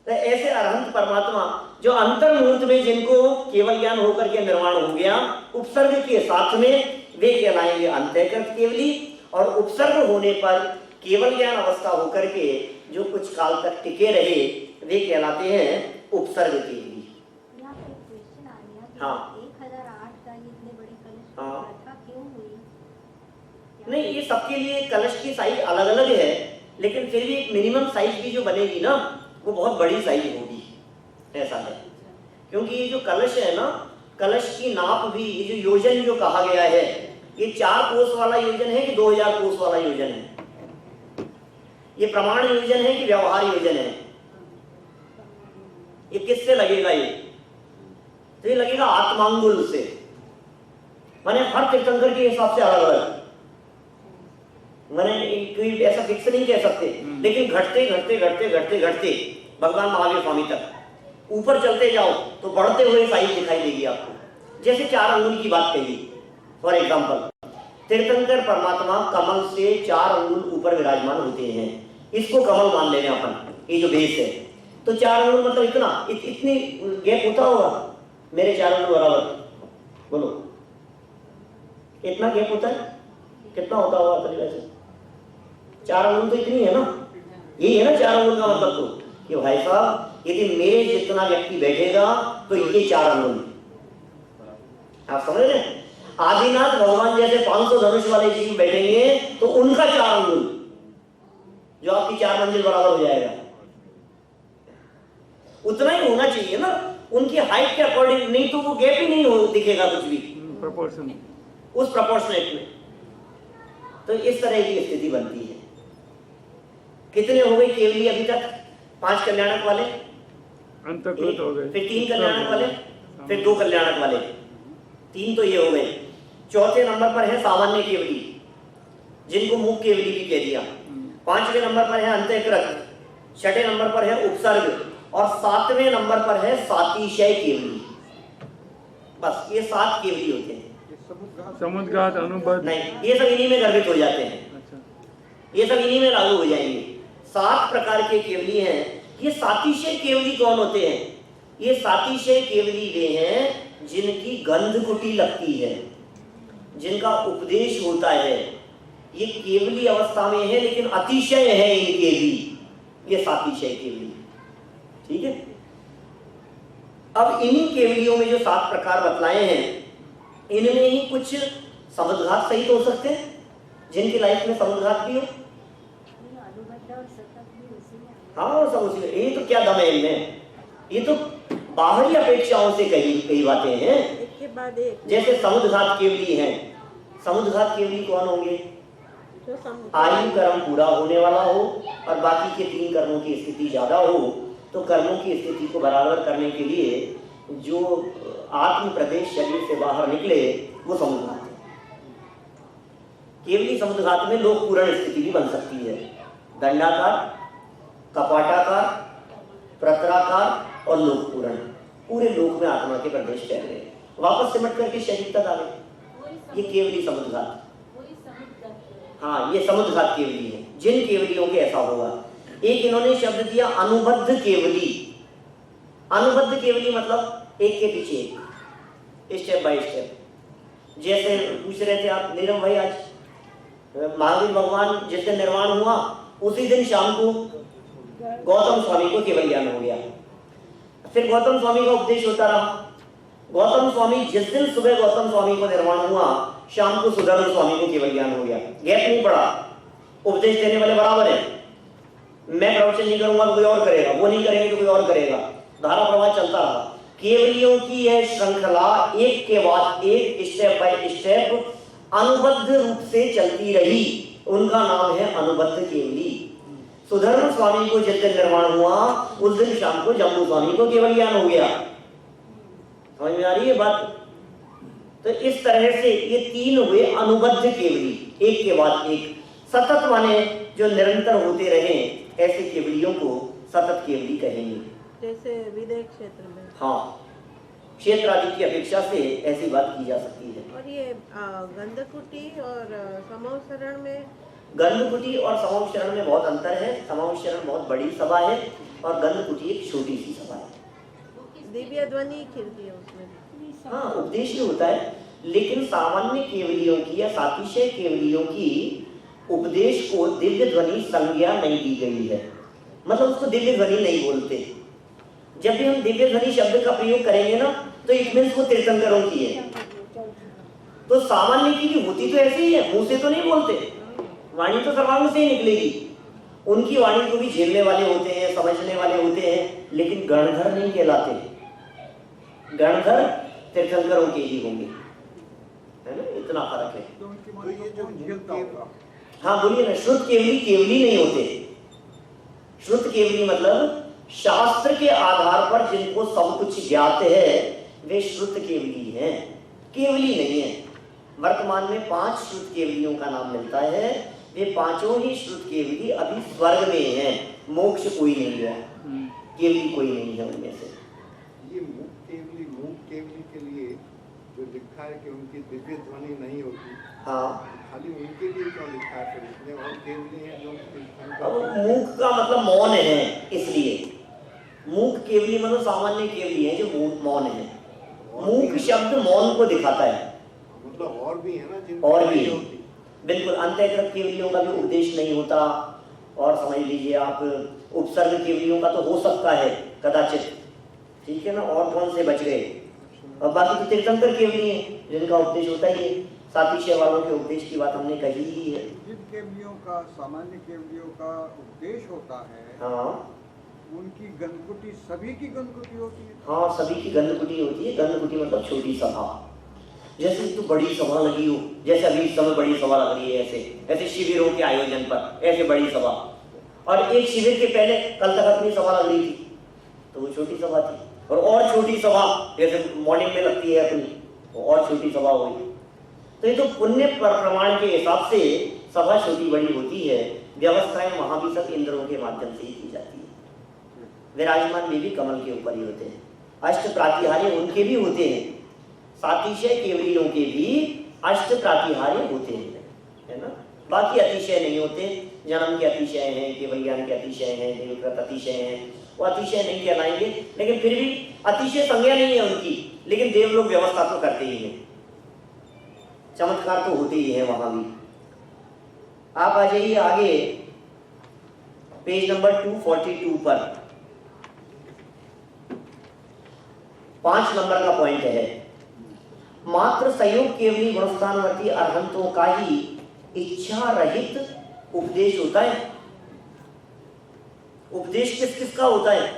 तो ऐसे अरहंत परमात्मा जो अंतर मुहूर्त में जिनको केवल ज्ञान होकर के निर्माण हो गया, उपसर्ग के साथ में वे कहलाएंगे अंतःकृत केवली, और उपसर्ग होने पर केवल ज्ञान अवस्था होकर के जो कुछ काल तक टिके रहे वे कहलाते हैं उपसर्ग केवली। हाँ 1008 का इतने बड़ी कलश हाँ। प्रथा क्यों हुई? नहीं, ये सबके लिए कलश की साइज अलग अलग है, लेकिन फिर भी एक मिनिमम साइज की जो बनेगी ना वो बहुत बड़ी साइज होगी, ऐसा है। क्योंकि ये जो कलश है ना, कलश की नाप भी, ये जो योजन जो कहा गया है, ये 4 कोस वाला योजन है कि 2000 कोस वाला योजन है? ये प्रमाण योजन है कि व्यवहार योजन है? ये किससे लगेगा? ये तो ये लगेगा आत्मांगुल से, माने हर तीर्थंकर के हिसाब से अलग अलग, माने कोई ऐसा फिक्स नहीं कह सकते। लेकिन घटते घटते घटते घटते घटते भगवान महावीर स्वामी तक ऊपर चलते जाओ तो बढ़ते हुए साइज दिखाई देगी आपको। जैसे 4 अंगुल की बात कही, फॉर एग्जाम्पल तीर्थंकर परमात्मा कमल से 4 अंगुल ऊपर विराजमान होते हैं, इसको कमल मान लेंगे अपन, ये जो बेस है। तो 4 अंगुल मतलब इतना, इतनी गैप होता होगा मेरे 4 अंगुल बराबर, बोलो इतना गैप होता है? कितना होता होगा तरीका से? 4 अंगुल तो इतनी है ना, यही है ना 4 अंगुल का मतलब। तो कि भाई साहब यदि मेरे जितना व्यक्ति बैठेगा तो ये 4 अंगुल, आप समझ रहे हैं? आदिनाथ भगवान जैसे 500 धनुष वाले जीव बैठेंगे तो उनका 4 अंगुल जो आपकी 4 मंजिल बराबर हो जाएगा, उतना ही होना चाहिए ना उनकी हाइट के अकॉर्डिंग, नहीं तो वो गैप ही नहीं हो दिखेगा कुछ भी प्रोपोर्शन, उस प्रोपोर्शनेट में। तो इस तरह की स्थिति बनती है। कितने हो गए केवली अभी तक? 5 कल्याणक वाले, अंतकृत हो गए, फिर 3 कल्याणक वाले, फिर 2 कल्याणक वाले, 3 तो ये हो गए। चौथे नंबर पर है सामान्य केवली, जिनको मुख केवली भी कह दिया। 5वें नंबर पर है अंतःकृत, 6ठे नंबर पर है उपसर्ग, और 7वें नंबर पर है सातिशय केवली। बस ये 7 केवली होते हैं। समुद्घात, अनुबद्ध नहीं, ये सब इन्हीं में गर्भित हो जाते हैं। अच्छा, ये सब इन्हीं में लागू हो जाएंगे। 7 प्रकार के केवली हैं। ये सातिशय केवली कौन होते हैं? ये सातिशय केवली वे हैं जिनकी गंध कुटी लगती है, जिनका उपदेश होता है। ये केवली अवस्था में है लेकिन अतिशय है इनके भी, ये सातिशय केवली। ठीक है। अब इन्हीं केवलियों में जो 7 प्रकार बतलाए हैं, इनमें ही कुछ समुद्घात सहित हो सकते हैं, जिनकी लाइफ में समुद्घात भी हो, हाँ सब उसी, ये तो क्या दम है इनमें, ये तो बाहरी अपेक्षाओं से कई बातें हैं। एक के बाद एक। जैसे समुद्घात केवली हैं। समुद्घात केवली कौन होंगे? जो सम आयु कर्म पूरा होने वाला हो और बाकी के 3 कर्मों की स्थिति ज्यादा हो, तो कर्मों की स्थिति को बराबर करने के लिए जो आत्म प्रदेश शरीर से बाहर निकले वो समुद्घात है। केवली समुद्घात में लोक पूर्ण स्थिति भी बन सकती है। दंडाकार, कपाटाकार, प्रतराकार और लोक पूर्ण, पूरे लोक में आत्मा के प्रदेश फैल गए, वापस सिमट करके शरीर तक आ गए। ये केवली समुद्घात। हाँ, ये समुद्घात केवली है। जिन केवलियों के ऐसा होगा। एक इन्होंने शब्द दिया अनुबद्ध केवली। अनुबद्ध केवली मतलब एक के पीछे एक, स्टेप बाय स्टेप। जैसे पूछ रहे थे आप नीरम भाई, आज महावीर भगवान जिस दिन निर्वाण हुआ उसी दिन शाम को गौतम स्वामी को केवल ज्ञान हो गया। फिर गौतम स्वामी का उपदेश होता रहा। गौतम स्वामी जिस दिन सुबह गौतम स्वामी को निर्वाण हुआ, शाम को सुधर्म स्वामी को केवल ज्ञान हो गया। गैप नहीं पड़ा। उपदेश देने वाले बराबर है। मैं प्रवचन नहीं करूंगा तो कोई और करेगा, वो नहीं करेंगे तो कोई और करेगा, धारा प्रवाह चलता रहा। केवलियों की यह श्रृंखला एक के बाद एक, स्टेप बाय स्टेप अनुबद्ध रूप से चलती रही। उनका नाम है अनुबद्ध केवली। सुधर्म स्वामी को जिस दिन निर्वाण हुआ उस दिन शाम को जम्बू स्वामी को केवल ज्ञान हो गया। समझ में आ रही है बात? तो इस तरह से ये 3 हुए अनुबद्ध केवली, एक के बाद एक। सतत माने जो निरंतर होते रहे, ऐसे केवलियों को सतत केवली कहेंगे। जैसे विदेह क्षेत्र में। हाँ, क्षेत्र आदि की अपेक्षा से ऐसी बात की जा सकती है। और ये गंधकुटी और समोशरण में, गंधकुटी और समोशरण में बहुत अंतर है। समोशरण बहुत बड़ी सभा है और गंधकुटी एक छोटी सी सभा है। दिव्य ध्वनि खिलती है उसमें। हाँ, उपदेश भी होता है, लेकिन सामान्य केवलियों की या सातिशय केवलियों की उपदेश को दिव्य ध्वनि संज्ञा नहीं दी गई है। मतलब उसको दिव्य ध्वनि नहीं बोलते। जब भी हम दिव्य ध्वनि शब्द का प्रयोग करेंगे ना, तो इट मीन्स वो तीर्थंकरों की है। तो सामान्य की होती तो ऐसे ही है, मुंह से तो नहीं बोलते, वाणी तो सर्वांग से ही निकलेगी। उनकी वाणी को भी झेलने वाले होते हैं, समझने वाले होते हैं, लेकिन गणधर नहीं कहलाते। गणधर तीर्थंकरों के ही होंगे, है ना? इतना फर्क है। तो उनकी मन को जो झेलता होगा। हाँ बोलिए ना। श्रुत केवली केवली नहीं होते। श्रुत केवली मतलब शास्त्र के आधार पर जिनको सब कुछ ज्ञात है वे श्रुत केवली हैं, केवली नहीं है। वर्तमान में 5 श्रुत केवलियों का नाम मिलता है। वे 5 ही श्रुत केवली अभी स्वर्ग में हैं। मोक्ष कोई नहीं है, केवली कोई नहीं है उनमें से। ये मूक केवली के लिए जो लिखा है कि उनकी दिव्य ध्वनि नहीं होती, हाँ, खाली उनके लिए क्यों लिखा है? फिर इतने और केवली हैं जो अब मूक का मतलब मौन है, इसलिए मूक केवली मतलब सामान्य केवली है जो मौन है। मूक शब्द मौन को दिखाता है। मतलब और भी है ना जिन और भी बिल्कुल। अंतःकृत केवलियों का भी उपदेश नहीं होता। और समझ लीजिए आप उपसर्ग केवलियों का तो हो सकता है कदाचित, ठीक है ना? और कौन से बच गए? और बाकी तो तीर्थंकर केवली हैं जिनका उपदेश होता ही है। सातिशय वालों के उपदेश की बात हमने कही ही है। जिन केवलियों का, सामान्य केवलियों का उपदेश होता है, हाँ, उनकी गंधकुटी सभी की गंधकुटी होती है। हाँ, सभी की गंधकुटी होती है। गंधकुटी मतलब छोटी सभा। जैसे तो बड़ी सभा लगी हो, जैसे अभी इस समय बड़ी सभा लग रही है, ऐसे शिविरों के आयोजन पर ऐसे बड़ी सभा। और एक शिविर के पहले कल तक अपनी सभा लग रही थी, तो वो छोटी सभा थी। और छोटी सभा जैसे मॉर्निंग में लगती है अपनी, वो और छोटी सभा हुई। तो ये तो पुण्य प्रमाण के हिसाब से सभा छोटी बड़ी होती है। व्यवस्थाएं वहां भी सब इंद्रों के माध्यम से ही की जाती है। विराजमान भी कमल के ऊपर ही होते हैं। अष्ट प्रातिहार्य उनके भी होते हैं। सातिशय केवलियों के भी अष्ट प्रातिहार्य होते हैं, है ना? बाकी अतिशय नहीं होते। जन्म के अतिशय हैं, केवल ज्ञान के अतिशय हैं, देवकृत अतिशय हैं, वो अतिशय नहीं कहलाएंगे। लेकिन फिर भी अतिशय संज्ञा नहीं है उनकी, लेकिन देव लोग व्यवस्था तो करते ही हैं, चमत्कार तो होते ही हैं वहां भी। आप आ जाइए आगे पेज नंबर 242 पर। 5 नंबर का पॉइंट है, मात्र संयोग केवली गुणस्थानवर्ती अरहंतों का ही इच्छा रहित उपदेश होता है। उपदेश किस किस का होता है?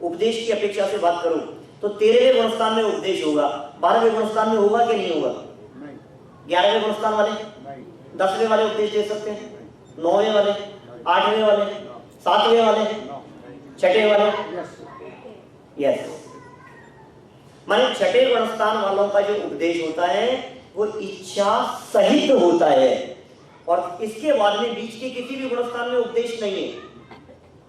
उपदेश की अपेक्षा से बात करूं तो 13वें गुणस्थान में उपदेश होगा, 12वें गुणस्थान में होगा कि नहीं होगा? नहीं 11वें गुणस्थान वाले, नहीं 10वें वाले उपदेश दे सकते हैं, 9वें वाले, 8वें वाले, 7वें वाले, 6ठे वाले। यस, माने 6ठे गुणस्थान वालों का जो उपदेश होता है वो इच्छा सहित होता है, और इसके बाद में बीच के किसी भी गुणस्थान में उपदेश नहीं है।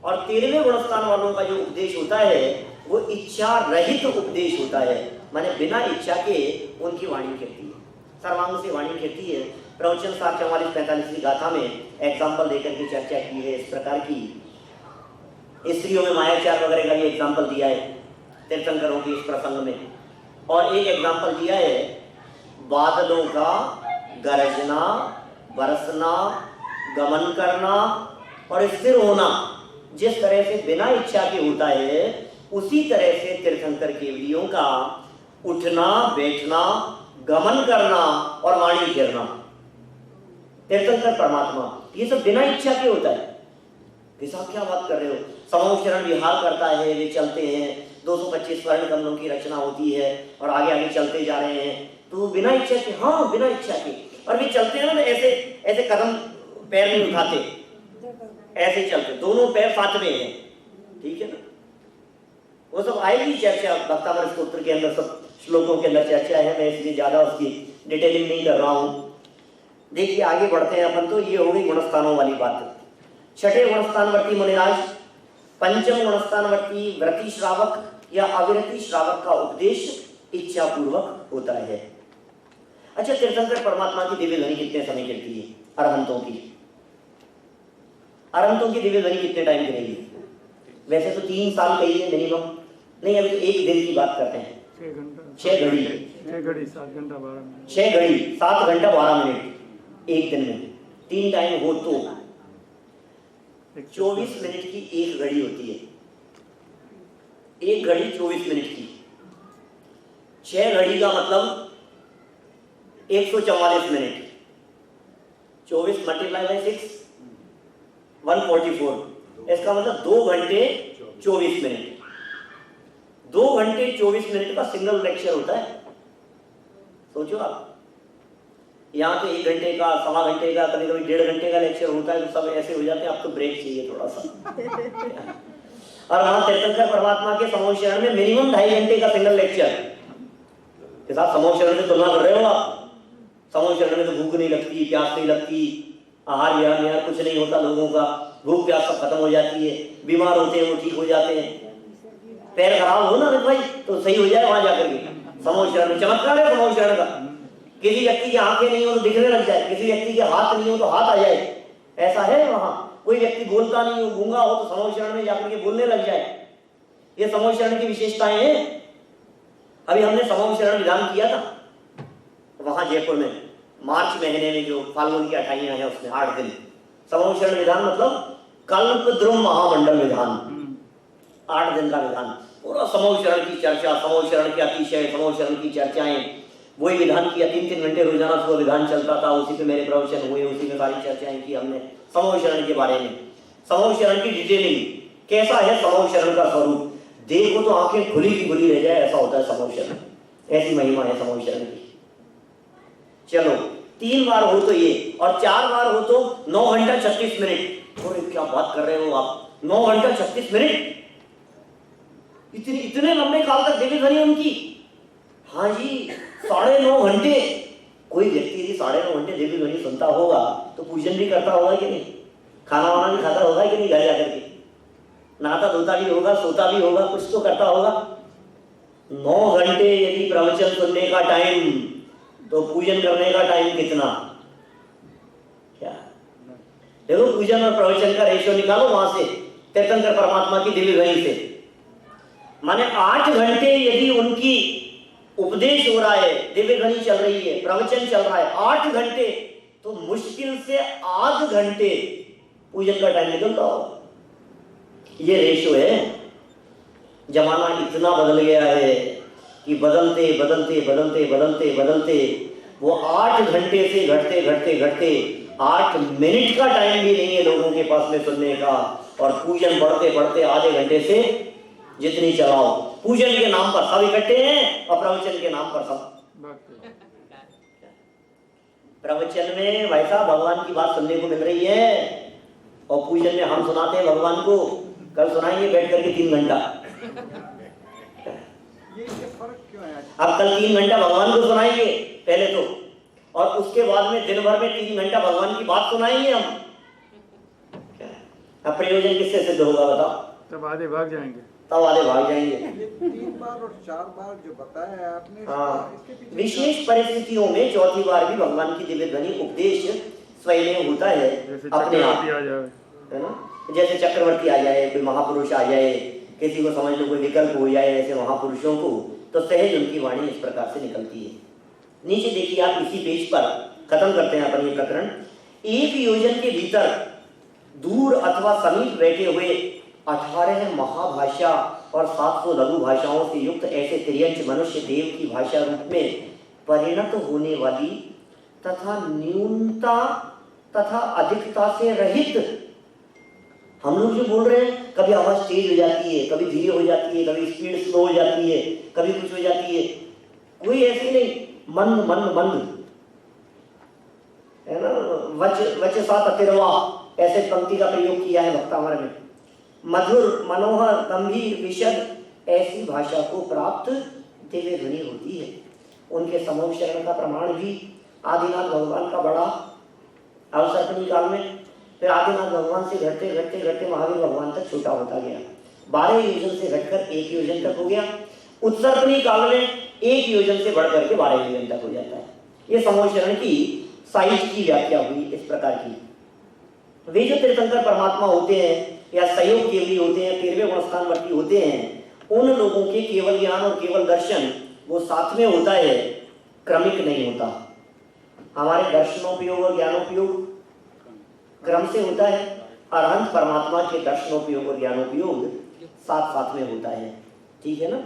और 13वें गुणस्थान वालों का जो उपदेश होता है वो इच्छा रहित उपदेश होता है, माने बिना इच्छा के उनकी वाणी कहती है, सर्वांग से वाणी कहती है। प्रवचन 744-45 गाथा में एग्जाम्पल देकर के चर्चा की है इस प्रकार की। स्त्रियों में मायाचार वगैरह का भी एग्जाम्पल दिया है तीर्थंकरों के इस प्रसंग में, और एक एग्जाम्पल दिया है बादलों का गरजना, बरसना, गमन करना और स्थिर होना। जिस तरह से बिना इच्छा के होता है उसी तरह से तीर्थंकर केवलियों का उठना, बैठना, गमन करना और वाणी घेरना, तीर्थंकर परमात्मा, ये सब बिना इच्छा के होता है। साहब क्या बात कर रहे हो? समूह शरण विहार करता है, वे चलते हैं, 225 स्वर्ण कमलों की रचना होती है और आगे आगे चलते जा रहे हैं, तो बिना इच्छा के, हाँ बिना इच्छा के, और वे चलते हैं ना ऐसे ऐसे कदम पैर नहीं उठाते, ऐसे ही चलते, दोनों पैर साथ में हैं, ठीक है ना। वो सब आएगी चर्चा भक्तामृत स्तोत्र के अंदर, सब श्लोकों के अंदर चर्चा है, मैं इसलिए ज्यादा उसकी डिटेलिंग नहीं कर रहा हूं। देखिए आगे बढ़ते हैं अपन, तो ये हो गई गुणस्थानों वाली बात। 6ठे गुणस्थानवर्ती मुनिराज, पंचम गुणस्थानवर्ती व्रति श्रावक या अविरति श्रावक का उपदेश इच्छा पूर्वक होता है। अच्छा, तीर्थंकर परमात्मा की दिव्य ध्वनि कितने समय गिरती है? अरहंतों की दिव्य ध्वनि कितने टाइम गिरेगी? वैसे तो 3 साल कही है मिनिमम, नहीं अभी तो एक दिन की बात करते हैं। 6 घंटा 6 घड़ी 7 घंटा 12 मिनट 6 घड़ी 7 घंटा 12 मिनट एक दिन में 3 टाइम हो तो 24 मिनट की एक घड़ी होती है, एक घड़ी 24 मिनट की। 6 घड़ी का मतलब 144 मिनट, 24 मल्टीप्लाई बाई 6 144, इसका मतलब 2 घंटे 24 मिनट। 2 घंटे 24 मिनट का सिंगल लेक्चर होता है। सोचो आप, यहाँ तो 1 घंटे का, सवा घंटे का, कभी कभी 1.5 घंटे का लेक्चर होता है, तो सब ऐसे हो जाते हैं आपको ब्रेक चाहिए थोड़ा सा। और वहां तीर्थंकर परमात्मा के समूह शरण में मिनिमम 2.5 घंटे का सिंगल लेक्चर के साथ। समूह शरण में तुलना कर रहे हो आप? समूह शरण में तो भूख नहीं लगती, प्यास नहीं लगती, आहार विहार कुछ नहीं होता लोगों का, भूख प्यास सब खत्म हो जाती है, बीमार होते हैं वो ठीक हो जाते हैं, पैर खराब हो ना भाई तो सही हो जाए वहां जाकर के। समूह शरण में चमत्कार है समूह शरण का। किसी व्यक्ति की आंखें नहीं हो तो दिखने लग जाए, किसी व्यक्ति के हाथ नहीं हो तो हाथ आ जाए, ऐसा है वहां। कोई व्यक्ति बोलता नहीं हो, गूंगा हो तो समूह शरण में जाकर के बोलने लग जाए। ये समूह शरण की विशेषताएं हैं। अभी हमने समूह शरण विधान किया था वहां जयपुर में, मार्च महीने में, जो फाल्गुन की 28 है उसमें 8 दिन समूह शरण विधान, मतलब कल्पद्रुम महामंडल विधान, 8 दिन का विधान, पूरा समूह शरण की चर्चा, समूह शरण के अतिशय, समूह शरण की चर्चाएं, वही विधान किया। 3-3 घंटे रोजाना सुबह विधान चलता था, उसी पे मेरे प्रवचन हुए, उसी में सारी चर्चाएं की हमने समूह शरण के बारे में। समूह शरण की डिटेलिंग, कैसा है समूह शरण का स्वरूप, देखो तो आंखें खुली की खुली रह जाए, ऐसा होता है समूह शरण। ऐसी महिमा है समूह शरण की। चलो 3 बार हो तो ये, और 4 बार हो तो 9 घंटा 36 मिनट। और क्या बात कर रहे हो आप, 9 घंटा 36 मिनट, इतने लंबे काल तक दिव्य ध्वनि उनकी। हाँ जी, 9.5 घंटे। कोई व्यक्ति यदि 9.5 घंटे दिव्य ध्वनि सुनता होगा तो पूजन भी करता होगा कि नहीं, खाना वाना भी खाता होगा कि नहीं, घर जाकर के नहाता धोता भी होगा, सोता भी होगा, कुछ तो करता होगा। 9 घंटे यदि प्रवचन सुनने का टाइम, तो पूजन करने का टाइम कितना? क्या देखो, पूजन और प्रवचन का रेशियो निकालो वहां से, तीर्थंकर परमात्मा की दिव्य ध्वनि से। माने 8 घंटे यदि उनकी उपदेश हो रहा है, दिव्य ध्वनि चल रही है, प्रवचन चल रहा है 8 घंटे, तो मुश्किल से आध घंटे पूजन का टाइम निकलता होगा। ये रेशियो है। जमाना इतना बदल गया है कि बदलते बदलते बदलते बदलते बदलते वो 8 घंटे से घटते घटते घटते 8 मिनट का टाइम भी नहीं है लोगों के पास में सुनने का। और पूजन बढ़ते बढ़ते आधे घंटे से जितनी चलाओ, पूजन के नाम पर सब इकट्ठे हैं और प्रवचन के नाम पर सब। प्रवचन में वैसा भगवान की बात सुनने को मिल रही है और पूजन में हम सुनाते हैं भगवान को। कल सुनाएंगे बैठ करके 3 घंटा। ये फर्क क्यों है? अब कल 3 घंटा भगवान को सुनाएंगे पहले तो, और उसके बाद में दिन भर में 3 घंटा भगवान की बात सुनाएंगे हम। अब प्रयोजन किससे सिद्ध होगा बताओ? तब आधे भाग जाएंगे। तब आधे भाग जाएंगे। ये 3 बार और 4 बार जो बताया है आपने, हाँ, इसके पीछे विशेष परिस्थितियों में चौथी बार भी भगवान की दिव्य ध्वनि उपदेश स्वयं होता है जैसे अपने आप, चक्रवर्ती आ जाए, है ना? जैसे चक्रवर्ती आ जाए, कोई महापुरुष आ जाए, किसी को समझ लो कोई विकल्प हो जाए ऐसे महापुरुषों को, तो सहज उनकी वाणी इस प्रकार से निकलती है। नीचे देखिए आप, इसी पेज पर खत्म करते हैं अपन ये प्रकरण। 1 योजन के भीतर दूर अथवा समीप बैठे हुए 18 महाभाषा और 700 लघु भाषाओं से युक्त ऐसे त्रियंच मनुष्य देव की भाषा रूप में परिणत होने वाली तथा न्यूनता तथा अधिकता से रहित, हम लोग जो बोल रहे हैं कभी आवाज तेज हो जाती है, कभी धीरे हो जाती है, कभी स्पीड स्लो हो जाती है, कभी कुछ हो जाती है, कोई ऐसी नहीं, मंद मंद मंद, है ना? वच सात अतिरवा ऐसे पंक्ति का प्रयोग किया है भक्तामर में। मधुर मनोहर गंभीर विशद ऐसी भाषा को प्राप्त दिव्य ध्वनि होती है। उनके समूह शरण का प्रमाण भी आदिनाथ भगवान का बड़ा अवसर्पणी काल में, फिर आदिनाथ भगवान से घटते घटते घटते महावीर भगवान तक छोटा होता गया। 12 योजन से घटकर 1 योजन तक हो गया। उत्सर्पणी काल में 1 योजन से बढ़कर के 12 योजन तक हो जाता है। ये समूह शरण की साइज की व्याख्या हुई इस प्रकार की। वे जो तीर्थंकर परमात्मा होते हैं या सहयोग केवली होते हैं, 13वें गुणस्थानवर्ती होते हैं, उन लोगों के केवल ज्ञान और केवल दर्शन वो साथ में होता है, क्रमिक नहीं होता। हमारे दर्शनोपयोग और ज्ञानोपयोग क्रम से होता है, अरहंत परमात्मा के दर्शनोपयोग और ज्ञानोपयोग साथ साथ में होता है। ठीक है ना?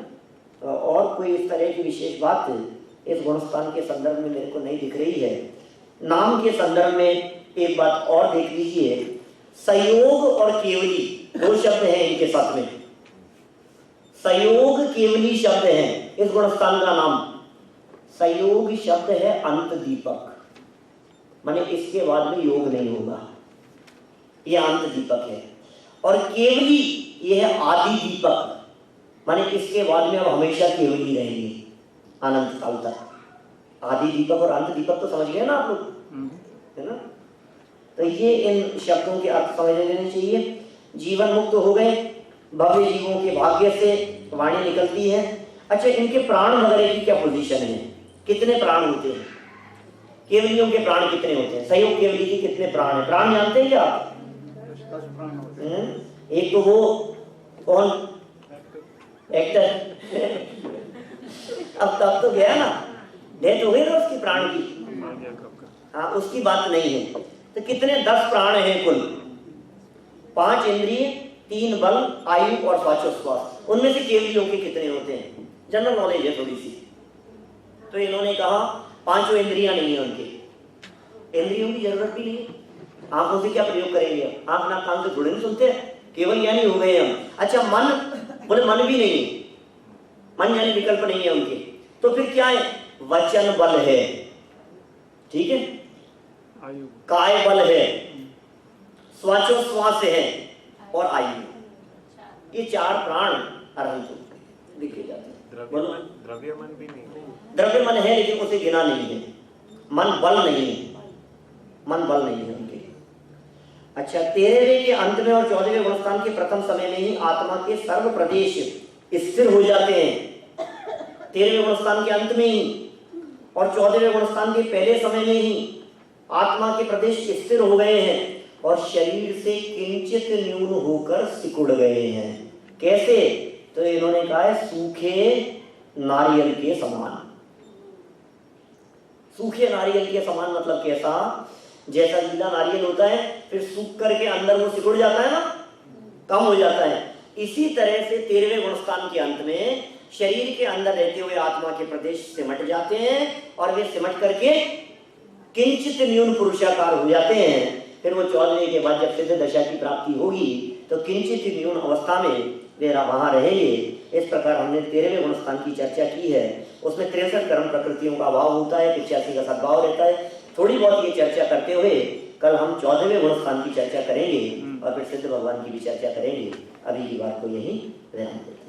और कोई इस तरह की विशेष बात इस गुणस्थान के संदर्भ में मेरे को नहीं दिख रही है। नाम के संदर्भ में एक बात और देख लीजिए, संयोग और केवली 2 शब्द हैं इनके साथ में। संयोग केवली शब्द है इस गुणस्थान का नाम। संयोग शब्द है अंत दीपक, माने इसके बाद में योग नहीं होगा, यह अंत दीपक है। और केवली यह है आदि दीपक, माने इसके बाद में अब हमेशा केवली रहेंगे अनंत काल तक। आदि दीपक और अंत दीपक तो समझ गए ना आप लोग, है ना? तो ये इन शब्दों के अर्थ समझ लेने चाहिए। जीवन मुक्त हो गए, भव्य जीवों के भाग्य से वाणी निकलती है। अच्छा, इनके प्राण वगैरह की क्या पोजीशन है? कितने प्राण होते हैं? केवलियों के प्राण कितने होते हैं? सहयोग केवली के कितने प्राण हैं? प्राण जानते हैं क्या आप? 10 प्राण होते हैं। एक तो वो कौन एक्टर अब तब तो गया ना, डेथ हो गई ना उसकी प्राण की, हाँ उसकी बात नहीं है। तो कितने 10 प्राण हैं कुल, 5 इंद्रिय, 3 बल, आयु और श्वासोच्छ्वास। उनमें से केवलियों के कितने होते हैं? जनरल नॉलेज है थोड़ी सी। तो इन्होंने कहा 5 इंद्रियां नहीं है उनके, इंद्रियों की जरूरत भी नहीं है। आंखों से क्या प्रयोग करेंगे? आंख नाक कान से थोड़े नहीं सुनते हैं, केवल यानी हो गए हम। अच्छा, मन, बोले मन भी नहीं है, मन यानी विकल्प नहीं है उनके। तो फिर क्या है? वचन बल है, ठीक है, काय बल है, श्वासोच्छ्वास है और आयु। ये 4 प्राण अरहंत लिखे जाते हैं। द्रव्य मन भी नहीं है। द्रव्य मन है लेकिन उसे गिना नहीं है। मन बल नहीं है, मन बल नहीं है उनके। अच्छा, 13वें के अंत में और 14वें गुणस्थान के प्रथम समय में ही आत्मा के सर्व प्रदेश स्थिर हो जाते हैं। 13वें गुणस्थान के अंत में ही और 14वें गुणस्थान के पहले समय में ही आत्मा के प्रदेश स्थिर हो गए हैं और शरीर से किंचित न्यून होकर सिकुड़ गए हैं। कैसे? तो इन्होंने कहा है सूखे नारियल के समान। सूखे नारियल के समान मतलब कैसा? जैसा गीला नारियल होता है फिर सूख करके अंदर वो सिकुड़ जाता है ना, कम हो जाता है। इसी तरह से 13वें गुणस्थान के अंत में शरीर के अंदर रहते हुए आत्मा के प्रदेश सिमट जाते हैं और वे सिमट करके किंचित न्यून पुरुषाकार हो जाते हैं। फिर वो 14वें के बाद जब सिद्ध दशा की प्राप्ति होगी तो किंचित न्यून अवस्था में वे वहाँ रहेंगे। इस प्रकार हमने 13वें गुण स्थान की चर्चा की है। उसमें 63 कर्म प्रकृतियों का अभाव होता है, 85 का सद्भाव रहता है। थोड़ी बहुत ये चर्चा करते हुए कल हम 14वें गुण स्थान की चर्चा करेंगे और फिर सिद्ध भगवान की भी चर्चा करेंगे। अभी की बात को यही विराम दें।